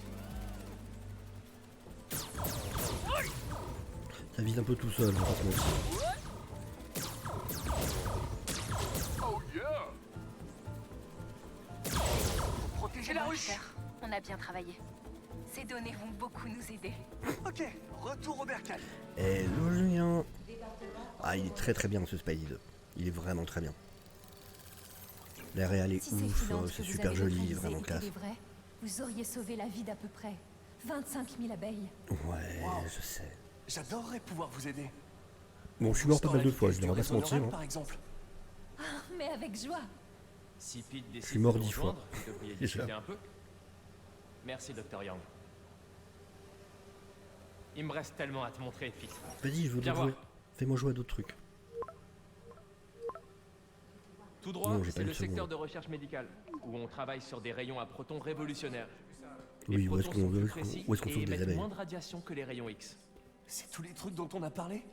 B: Ça vise un peu tout seul, on va pas se mentir.
I: Oh yeah.
K: Protégez la ruche. On a bien travaillé. Ces données vont beaucoup nous aider.
I: Ok, retour au bercail.
B: Hello Julien. Ah, il est très très bien ce Spidey 2. Il est vraiment très bien. La réal est
S: Si ces
B: ouf,
S: filantes
B: c'est
S: que vous
B: super
S: avez
B: joli, il est
S: localisées
B: vraiment
S: étaient
B: classe.
S: des vraies, vous auriez sauvé la vie d'à peu près 25 000 abeilles.
B: Ouais,
I: Wow.
B: je sais.
I: J'adorerais pouvoir vous aider.
B: Bon, je suis mort pas mal de fois, je
I: Sur
B: ne vais
I: les
B: pas se mentir.
I: honorables,
B: hein.
I: par exemple.
S: Ah, mais avec joie.
M: Si Pete décide
B: Je suis mort
M: de nous
B: 10 fois.
M: rejoindre, vous devriez
B: Déjà.
M: discuter un peu. Merci, Dr Young. Il me reste tellement à te montrer, Pete.
B: Vas-y, je veux
M: Viens
B: bien
M: voir.
B: jouer. Fais-moi jouer à d'autres trucs.
M: Tout droit,
B: Non, j'ai pas
M: c'est
B: une
M: le secteur
B: seconde.
M: de recherche médicale, où on travaille sur des rayons à protons révolutionnaires.
B: Oui,
M: Les
B: où est-ce
M: protons
B: qu'on
M: sont
B: veut,
M: plus précis
B: où est-ce qu'on
M: et
B: sauve des
M: émettent
B: abeilles?
M: moins de radiation que les rayons X.
I: C'est tous les trucs dont on a parlé.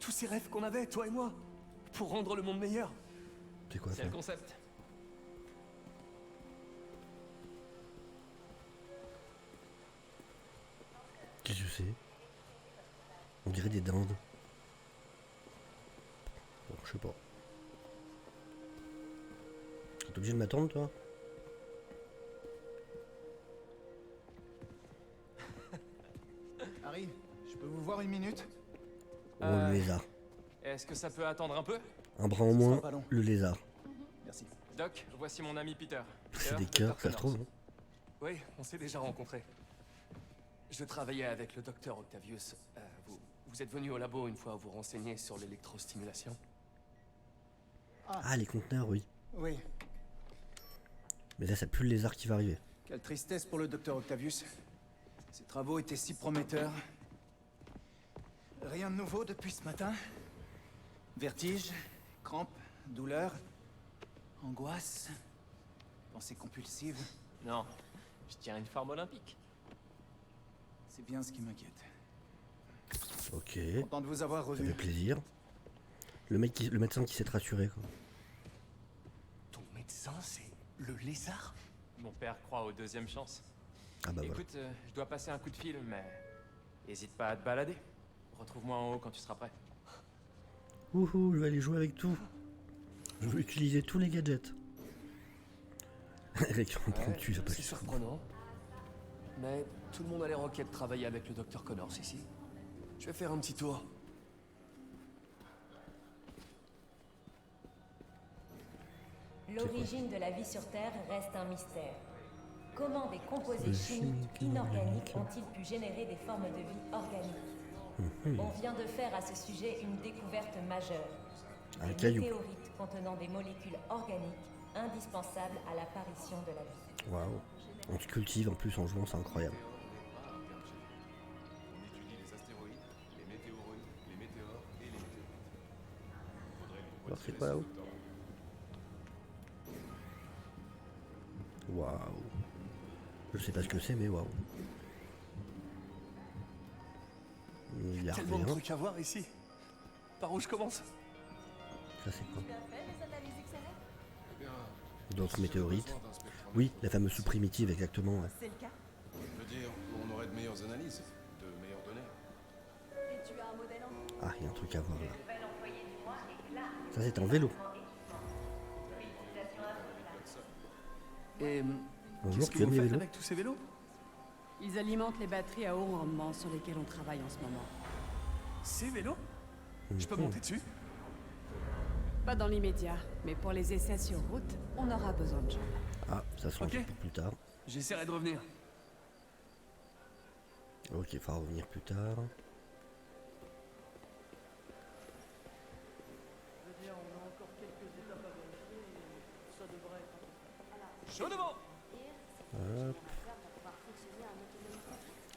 I: Tous ces rêves qu'on avait, toi et moi, pour rendre le monde meilleur.
B: C'est quoi
M: C'est
B: ça?
M: le concept.
B: Qu'est-ce que c'est? On dirait des dindes. Bon, je sais pas. T'es obligé de m'attendre, toi?
L: Harry, je peux vous voir une minute?
B: Oh, le lézard.
M: Est-ce que ça peut attendre un peu?
B: Un bras en moins, le lézard.
L: Merci.
M: Doc, voici mon ami Peter.
B: C'est
M: Peter,
B: des cœurs,
M: Dr.
B: ça se trouve.
M: Connors.
B: hein.
I: Oui, on s'est déjà rencontrés. Je travaillais avec le docteur Octavius. Vous êtes venu au labo une fois vous renseigner sur l'électrostimulation.
B: Ah, les conteneurs, oui.
L: Oui.
B: Mais là, ça pue le lézard qui va arriver.
L: Quelle tristesse pour le docteur Octavius. Ses travaux étaient si prometteurs. Rien de nouveau depuis ce matin? Vertige, crampes, douleurs, angoisse, pensées compulsives.
M: Non, je tiens une forme olympique.
L: C'est bien ce qui m'inquiète.
B: Ok.
L: Content de vous avoir
B: Ça
L: revu.
B: fait plaisir. Le médecin qui s'est rassuré, quoi.
I: Ton médecin, c'est le lézard?
M: Mon père croit aux deuxièmes chances.
B: Ah bah voilà.
M: Écoute, je dois passer un coup de fil, mais hésite pas à te balader. Retrouve-moi en haut quand tu seras prêt.
B: Wouhou, je vais aller jouer avec tout. Je veux utiliser tous les gadgets. Avec un promptu, ça passe.
I: C'est surprenant. Mais tout le monde a l'air ok de travailler avec le docteur Connors ici. Je vais faire un petit tour.
T: L'origine de la vie sur Terre reste un mystère. Comment des composés chimiques inorganiques ont-ils pu générer des formes de vie organiques? On vient de faire à ce sujet une découverte majeure. Des météorites contenant des molécules organiques indispensables à l'apparition de la vie.
B: Waouh. On se cultive en plus en jouant, c'est incroyable.
U: On étudie les astéroïdes, les météoroïdes, les météores et les météorites.
B: Alors c'est quoi là-haut? Waouh. Je sais pas ce que c'est, mais waouh. Il y a
I: tellement de
B: rien.
I: trucs à voir ici. Par où je commence?
B: Ça c'est quoi? D'autres météorites. Oui, la fameuse soupe primitive, exactement. Ouais.
U: C'est le cas. Je veux dire, on aurait de meilleures analyses, de meilleures données.
T: Et tu as un modèle en...
B: Ah, il y a un truc à voir là. Ça c'est un vélo.
I: Et
B: Bonjour,
I: qu'est-ce que
B: tu aimes
I: vous
B: les
I: faites
B: vélos?
I: avec tous ces vélos?
Q: Ils alimentent les batteries à haut rendement sur lesquelles on travaille en ce moment.
I: Ces vélos? Je peux monter dessus?
Q: Pas dans l'immédiat, mais pour les essais sur route, on aura besoin de gens.
B: Ah, ça sera un peu plus tard.
I: J'essaierai de revenir.
B: Ok, il faudra revenir plus tard.
I: Chaud devant!
B: Hop.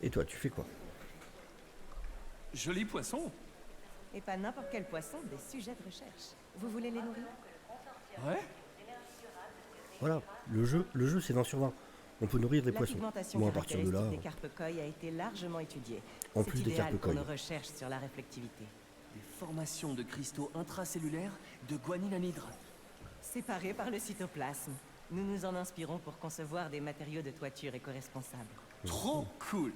B: Et toi, tu fais quoi?
I: Joli poisson.
O: Et pas n'importe quel poisson, des sujets de recherche. Vous voulez les nourrir?
I: Ouais.
B: Voilà, le jeu c'est 20 sur 20. On peut nourrir des
O: La
B: poissons.
O: pigmentation
B: Bon, à partir de là,
O: caractéristique des carpe-koi a été largement étudiée.
B: En
O: C'est
B: plus des
O: idéal pour
B: carpe-koi.
O: nos recherches sur la réflectivité.
I: Des formations de cristaux intracellulaires de guanine anhydre.
O: Séparés par le cytoplasme. Nous nous en inspirons pour concevoir des matériaux de toiture éco-responsables.
I: Trop cool.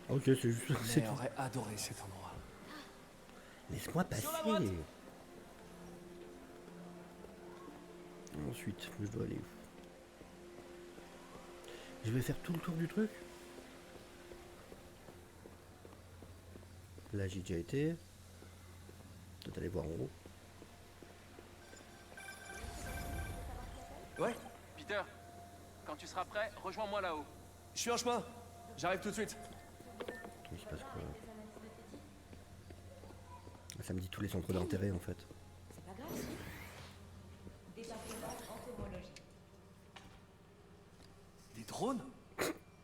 B: ok, c'est juste. C'est tout.
I: J'aurais adoré cet endroit.
B: Laisse-moi passer. Ensuite, je dois aller où? Je vais faire tout le tour du truc. Là, j'ai déjà été. Peut-être aller voir en haut.
I: Ouais.
M: Peter, quand tu seras prêt, rejoins-moi là-haut.
I: Je suis en chemin. J'arrive tout de suite.
B: Il se passe quoi? Ça me dit tous les centres d'intérêt en fait.
T: C'est pas grave, si. Département entomologie.
I: Des drones?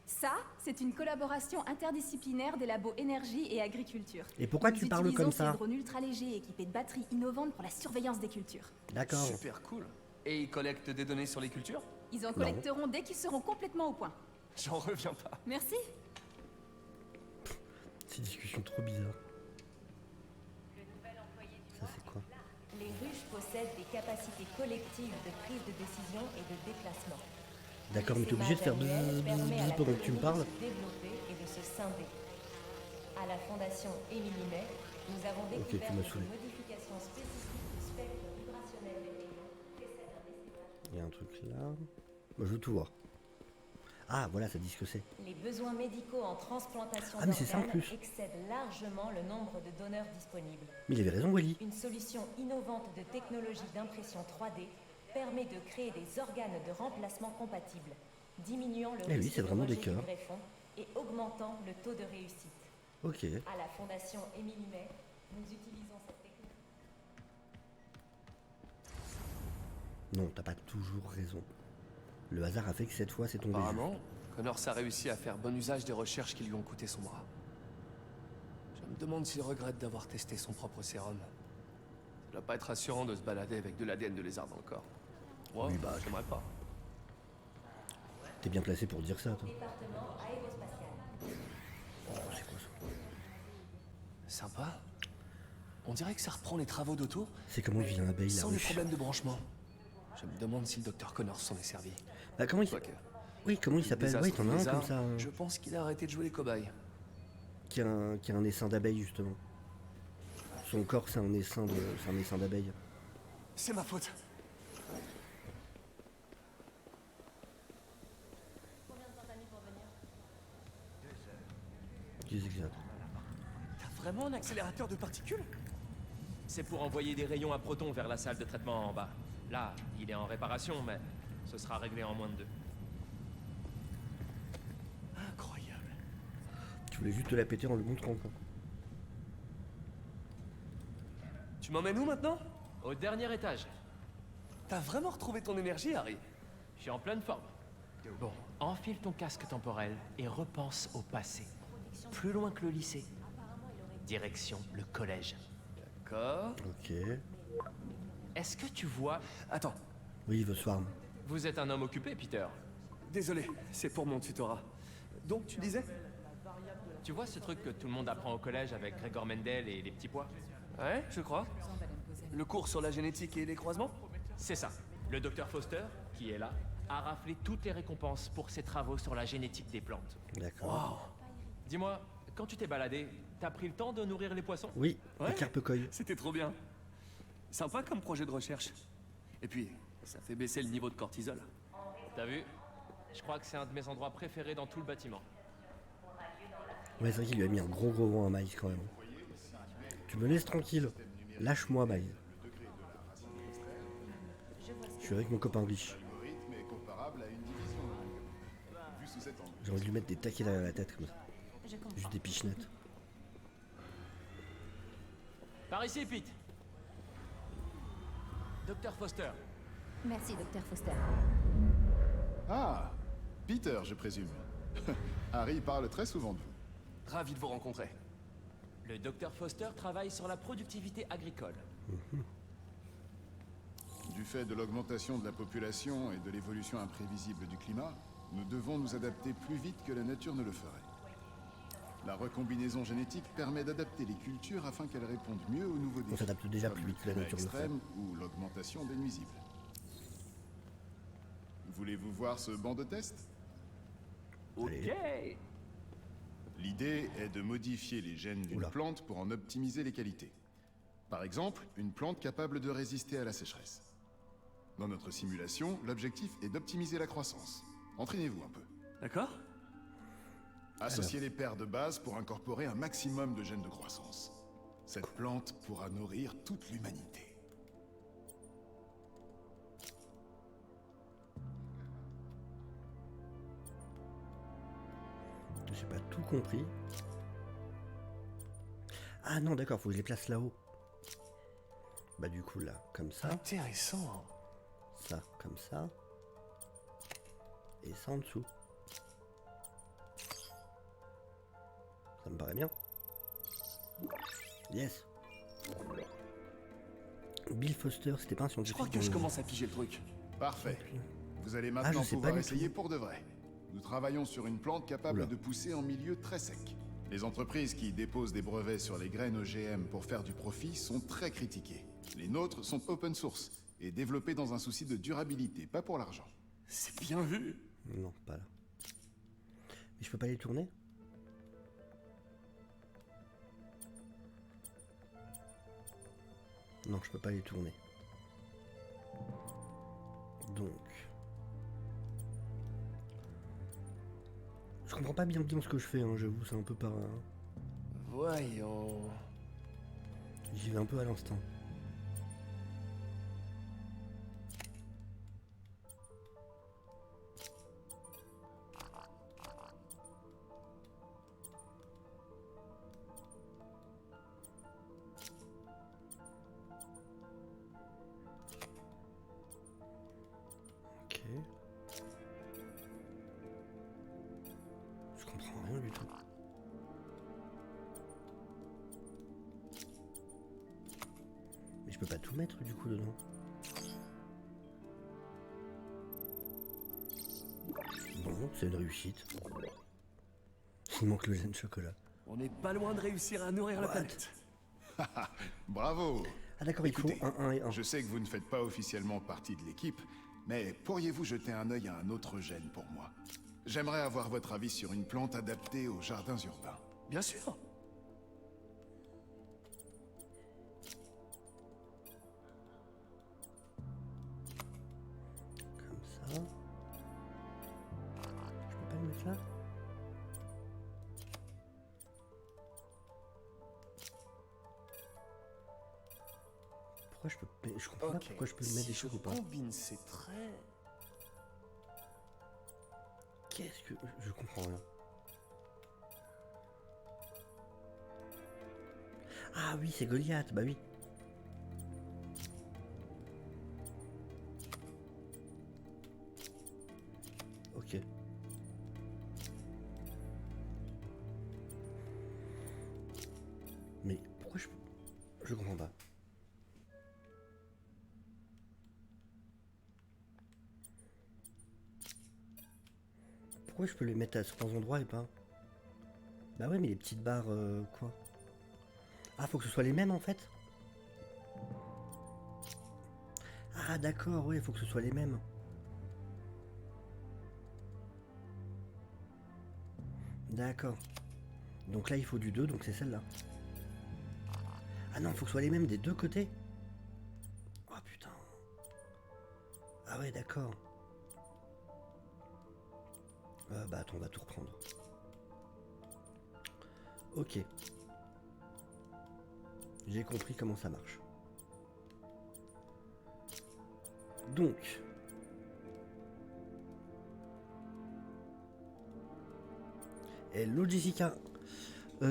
V: Ça, c'est une collaboration interdisciplinaire des labos énergie et agriculture.
B: Et pourquoi
V: Nous
B: tu parles
V: utilisons
B: comme
V: ces
B: ça?
V: drones ultra légers équipés de batteries innovantes pour la surveillance des cultures.
B: D'accord.
I: Super cool. Et ils collectent des données sur les cultures?
V: Ils en collecteront dès qu'ils seront complètement au point.
I: J'en reviens pas.
V: Merci.
B: Ces discussions trop bizarres. Ça c'est quoi?
T: Les ruches possèdent des capacités collectives de prise de décision et de déplacement.
B: D'accord, mais t'es obligé de faire de pendant que tu me parles?
T: De se développer et de se scinder. À la fondation Émilie May, nous avons découvert
B: tu m'as
T: que
B: saoulé.
T: des modifications spécifiques du spectre vibrationnel des rayons précèdent un décimage.
B: Il y a un truc là. Moi, je veux tout voir. Ah, voilà, ça dit ce que c'est.
T: Les besoins médicaux en transplantation
B: Ah, mais c'est ça en
T: d'organes
B: plus.
T: excèdent largement le nombre de donneurs disponibles.
B: Mais il avait raison, Wally.
T: Une solution innovante de technologie d'impression 3D permet de créer des organes de remplacement compatibles, diminuant le
B: Eh oui,
T: risque
B: c'est
T: de
B: vraiment des
T: rejet du
B: cœurs.
T: greffon et augmentant le taux de réussite.
B: Ok.
T: À la Fondation Émilie May, nous utilisons cette technique.
B: Non, t'as pas toujours raison. Le hasard a fait que cette fois c'est tombé.
I: Apparemment, Connors a réussi à faire bon usage des recherches qui lui ont coûté son bras. Je me demande s'il regrette d'avoir testé son propre sérum. Ça doit pas être rassurant de se balader avec de l'ADN de lézard dans le corps. Moi,
B: Oui, bah,
I: j'aimerais pas.
B: T'es bien placé pour dire ça, toi.
T: Département aérospatial.
B: Oh, c'est quoi ça?
I: Sympa. On dirait que ça reprend les travaux d'Otto.
B: C'est comment il vient abeille, la
I: Sans les
B: ruche.
I: problèmes de branchement. Je me demande si le docteur Connors s'en est servi.
B: Bah, comment il
I: Quoique.
B: Oui, comment il s'appelle? Oui, t'en as un comme ça.
I: Je pense qu'il a arrêté de jouer les cobayes.
B: Qui a un essaim d'abeille, justement. Son corps, c'est un essaim d'abeille.
I: C'est ma faute.
B: Exact.
I: T'as vraiment un accélérateur de particules?
D: C'est pour envoyer des rayons à protons vers la salle de traitement en bas. Là, il est en réparation, mais ce sera réglé en moins de 2.
M: Incroyable.
B: Tu voulais juste te la péter en le montrant, quoi.
I: Tu m'emmènes où maintenant?
D: Au dernier étage.
I: T'as vraiment retrouvé ton énergie, Harry?
D: Je suis en pleine forme. Bon, enfile ton casque temporel et repense au passé. Plus loin que le lycée. Direction le collège.
I: D'accord.
B: Ok.
D: Est-ce que tu vois...
I: Attends.
B: Oui, The Swarm.
D: Vous êtes un homme occupé, Peter.
I: Désolé, c'est pour mon tutorat. Donc tu disais?
D: Tu vois ce truc que tout le monde apprend au collège avec Gregor Mendel et les petits pois?
I: Ouais, je crois. Le cours sur la génétique et les croisements?
D: C'est ça. Le docteur Foster, qui est là, a raflé toutes les récompenses pour ses travaux sur la génétique des plantes.
B: D'accord.
D: Wow. Dis-moi, quand tu t'es baladé, t'as pris le temps de nourrir les poissons?
B: Oui,
I: Ouais,
B: les carpe-coilles.
I: C'était trop bien. Sympa comme projet de recherche. Et puis, ça fait baisser le niveau de cortisol.
D: T'as vu? Je crois que c'est un de mes endroits préférés dans tout le bâtiment.
B: Ouais, c'est vrai qu'il lui a mis un gros vent à Miles quand même. Tu me laisses tranquille. Lâche-moi, Miles. Je suis avec mon copain riche. J'ai envie de lui mettre des taquets derrière la tête comme ça. Juste des pichenettes.
D: Par ici, Pete. Docteur Foster.
V: Merci, docteur Foster.
H: Ah, Peter, je présume. Harry parle très souvent de vous.
I: Ravi de vous rencontrer.
D: Le docteur Foster travaille sur la productivité agricole.
H: Du fait de l'augmentation de la population et de l'évolution imprévisible du climat, nous devons nous adapter plus vite que la nature ne le ferait. La recombinaison génétique permet d'adapter les cultures afin qu'elles répondent mieux aux nouveaux défis.
B: On s'adapte déjà plus vite que la nature ne le ferait.
H: Extrême ou l'augmentation des nuisibles. Voulez-vous voir ce banc de test?
M: Ok.
H: L'idée est de modifier les gènes d'une plante pour en optimiser les qualités. Par exemple, une plante capable de résister à la sécheresse. Dans notre simulation, l'objectif est d'optimiser la croissance. Entraînez-vous un peu.
I: D'accord.
H: Associez les paires de base pour incorporer un maximum de gènes de croissance. Cette plante pourra nourrir toute l'humanité.
B: J'ai pas tout compris. Ah non, d'accord, faut que je les place là-haut. Bah du coup là, comme ça.
I: Intéressant.
B: Ça, comme ça. Et ça en dessous. Ça me paraît bien. Yes. Bill Foster, c'était pas un scientifique.
I: Je crois que je commence à piger le truc.
H: Parfait. Vous allez maintenant
B: je sais
H: pouvoir
B: pas du
H: essayer
B: tout.
H: pour de vrai. Nous travaillons sur une plante capable de pousser en milieu très sec. Les entreprises qui déposent des brevets sur les graines OGM pour faire du profit sont très critiquées. Les nôtres sont open source et développés dans un souci de durabilité, pas pour l'argent.
I: C'est bien vu.
B: Non, pas là. Mais je peux pas les tourner? Non, je peux pas les tourner. Donc... Je comprends pas bien ce que je fais, hein, j'avoue, c'est un peu par...
I: Voyons...
B: J'y vais un peu à l'instant. Ok. Je comprends rien du tout. Mais je peux pas tout mettre du coup dedans. Bon, c'est une réussite. Il manque le gène chocolat.
I: On n'est pas loin de réussir à nourrir la planète.
H: Bravo.
B: Ah d'accord, il faut
H: Écoutez,
B: 1 et 1.
H: Je sais que vous ne faites pas officiellement partie de l'équipe, mais pourriez-vous jeter un œil à un autre gène pour moi? J'aimerais avoir votre avis sur une plante adaptée aux jardins urbains.
I: Bien sûr.
B: Comme ça. Je peux pas le mettre là? Pourquoi je peux... Je comprends pas pourquoi je peux mettre des choses ou pas.
I: Combine ces traits...
B: Qu'est-ce que... Je comprends rien. Ah oui, c'est Goliath, bah oui. Ok. Mais pourquoi je comprends pas. Pourquoi je peux les mettre à certains endroits et pas? Bah ouais, mais les petites barres, quoi? Ah, faut que ce soit les mêmes en fait? Ah d'accord, ouais, faut que ce soit les mêmes. D'accord. Donc là, il faut du 2, donc c'est celle-là. Ah non, il faut que ce soit les mêmes des deux côtés. Oh putain. Ah ouais, d'accord. Bah attends, on va tout reprendre. Ok. J'ai compris comment ça marche. Donc. Hello Jessica.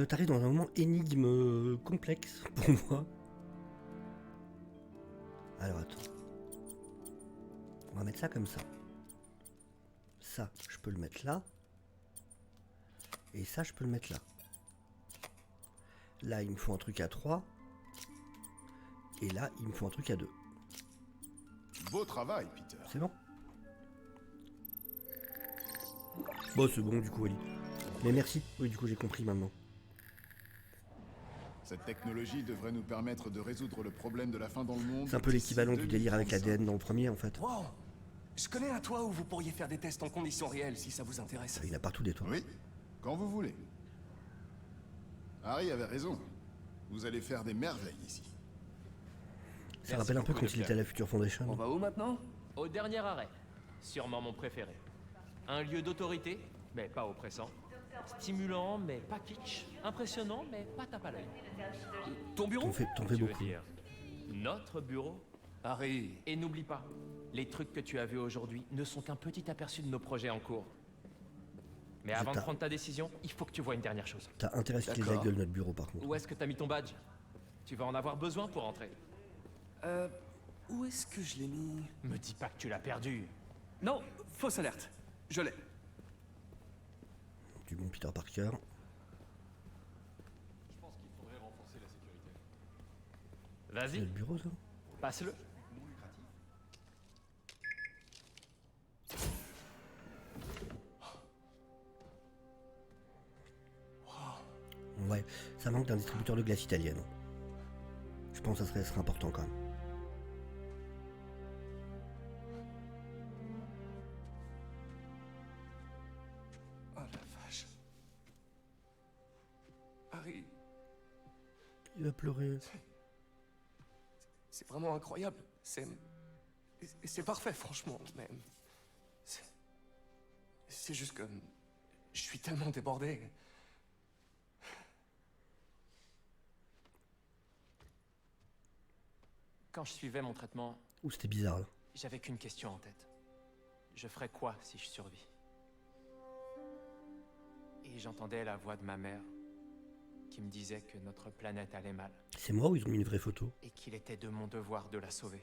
B: T'arrives dans un moment énigme complexe pour moi. Alors attends. On va mettre ça comme ça. Ça, je peux le mettre là. Et ça, je peux le mettre là. Là, il me faut un truc à 3. Et là, il me faut un truc à 2.
H: Beau travail, Peter.
B: C'est bon? Bon, c'est bon, du coup, Ali. Mais merci. Oui, du coup, j'ai compris maintenant.
H: Cette technologie devrait nous permettre de résoudre le problème de la faim dans le monde.
B: C'est un peu l'équivalent du délire avec l'ADN dans le premier, en fait.
I: Wow. Je connais un toit où vous pourriez faire des tests en conditions réelles si ça vous intéresse.
B: Il y en a partout des toits.
H: Oui, quand vous voulez. Harry avait raison. Vous allez faire des merveilles ici.
B: Ça rappelle un peu quand il était à la Future Foundation.
I: On va où maintenant?
D: Au dernier arrêt. Sûrement mon préféré. Un lieu d'autorité, mais pas oppressant. Stimulant, mais pas kitsch. Impressionnant, mais pas tape à l'œil.
I: Ton bureau?
B: T'en fais beaucoup.
D: Notre bureau?
I: Harry.
D: Et n'oublie pas, les trucs que tu as vus aujourd'hui ne sont qu'un petit aperçu de nos projets en cours. Mais avant de prendre ta décision, il faut que tu vois une dernière chose.
B: T'as intérêt à se filer la gueule notre bureau par contre.
D: Où est-ce que t'as mis ton badge? Tu vas en avoir besoin pour entrer.
I: Où est-ce que je l'ai mis?
D: Me dis pas que tu l'as perdu.
I: Non, fausse alerte. Je l'ai.
B: Du bon Peter Parker.
U: Je pense qu'il faudrait renforcer la sécurité.
D: Vas-y.
B: C'est le bureau, ça?
D: Passe-le.
B: Ouais, ça manque d'un distributeur de glace italienne. Je pense que ça serait important quand même.
I: Oh la vache. Harry.
B: Il va pleurer.
I: C'est vraiment incroyable. C'est parfait, franchement. Mais c'est juste que je suis tellement débordé.
D: Quand je suivais mon traitement...
B: Ouh, c'était bizarre là.
D: J'avais qu'une question en tête. Je ferais quoi si je survis? Et j'entendais la voix de ma mère qui me disait que notre planète allait mal.
B: C'est moi ou ils ont mis une vraie photo?
D: Et qu'il était de mon devoir de la sauver.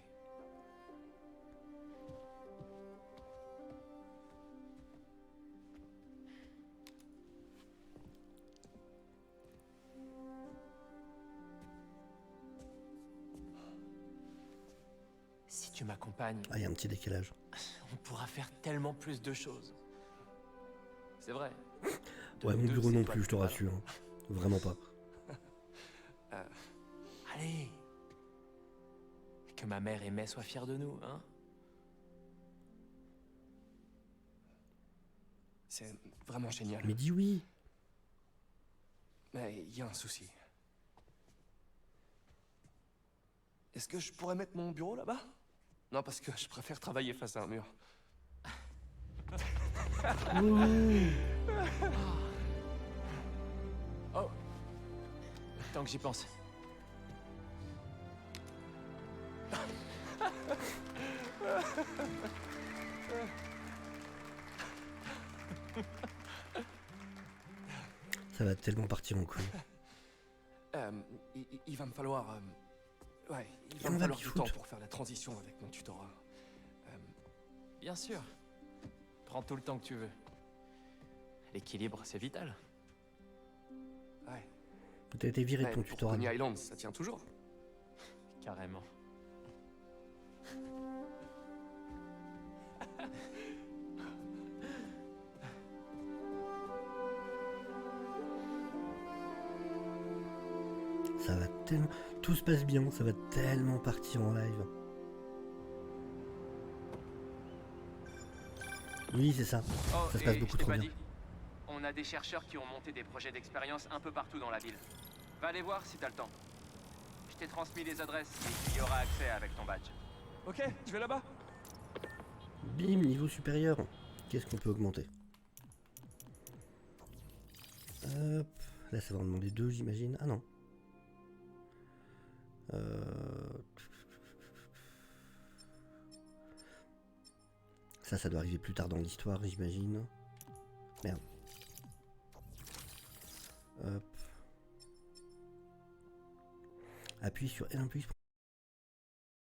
D: Si tu m'accompagnes...
B: Ah, il y a un petit décalage.
D: On pourra faire tellement plus de choses. C'est vrai.
B: Ouais, mon bureau non plus, je te rassure. Vraiment pas.
D: Allez. Que ma mère et May soient fiers de nous, hein?
I: C'est vraiment génial.
B: Mais dis oui.
I: Mais il y a un souci. Est-ce que je pourrais mettre mon bureau là-bas? Non, parce que je préfère travailler face à un mur.
D: Oh. Tant que j'y pense.
B: Ça va tellement partir en couille.
I: Il va me falloir... ouais, il va
B: On
I: me
B: va
I: falloir
B: m'y
I: du
B: foutre.
I: temps pour faire la transition avec mon tutorat.
D: Bien sûr. Prends tout le temps que tu veux. L'équilibre, c'est vital.
I: Ouais.
B: T'as été viré de
I: Ouais,
B: ton
I: pour
B: tutorat.
I: Coney Island, ça tient toujours.
D: Carrément.
B: Ça va tellement... Tout se passe bien, ça va tellement partir en live. Oui, c'est ça.
D: Oh,
B: Ça se passe
D: et
B: beaucoup
D: je t'ai
B: trop
D: pas
B: bien.
D: dit. On a des chercheurs qui ont monté des projets d'expérience un peu partout dans la ville. Va les voir si t'as le temps. Je t'ai transmis les adresses et tu y auras accès avec ton badge.
I: Ok, je vais là-bas.
B: Bim, niveau supérieur. Qu'est-ce qu'on peut augmenter? Hop. Là, ça va en demander 2, j'imagine. Ah non. Ça doit arriver plus tard dans l'histoire, j'imagine. Merde. Hop. Appuie sur L1+.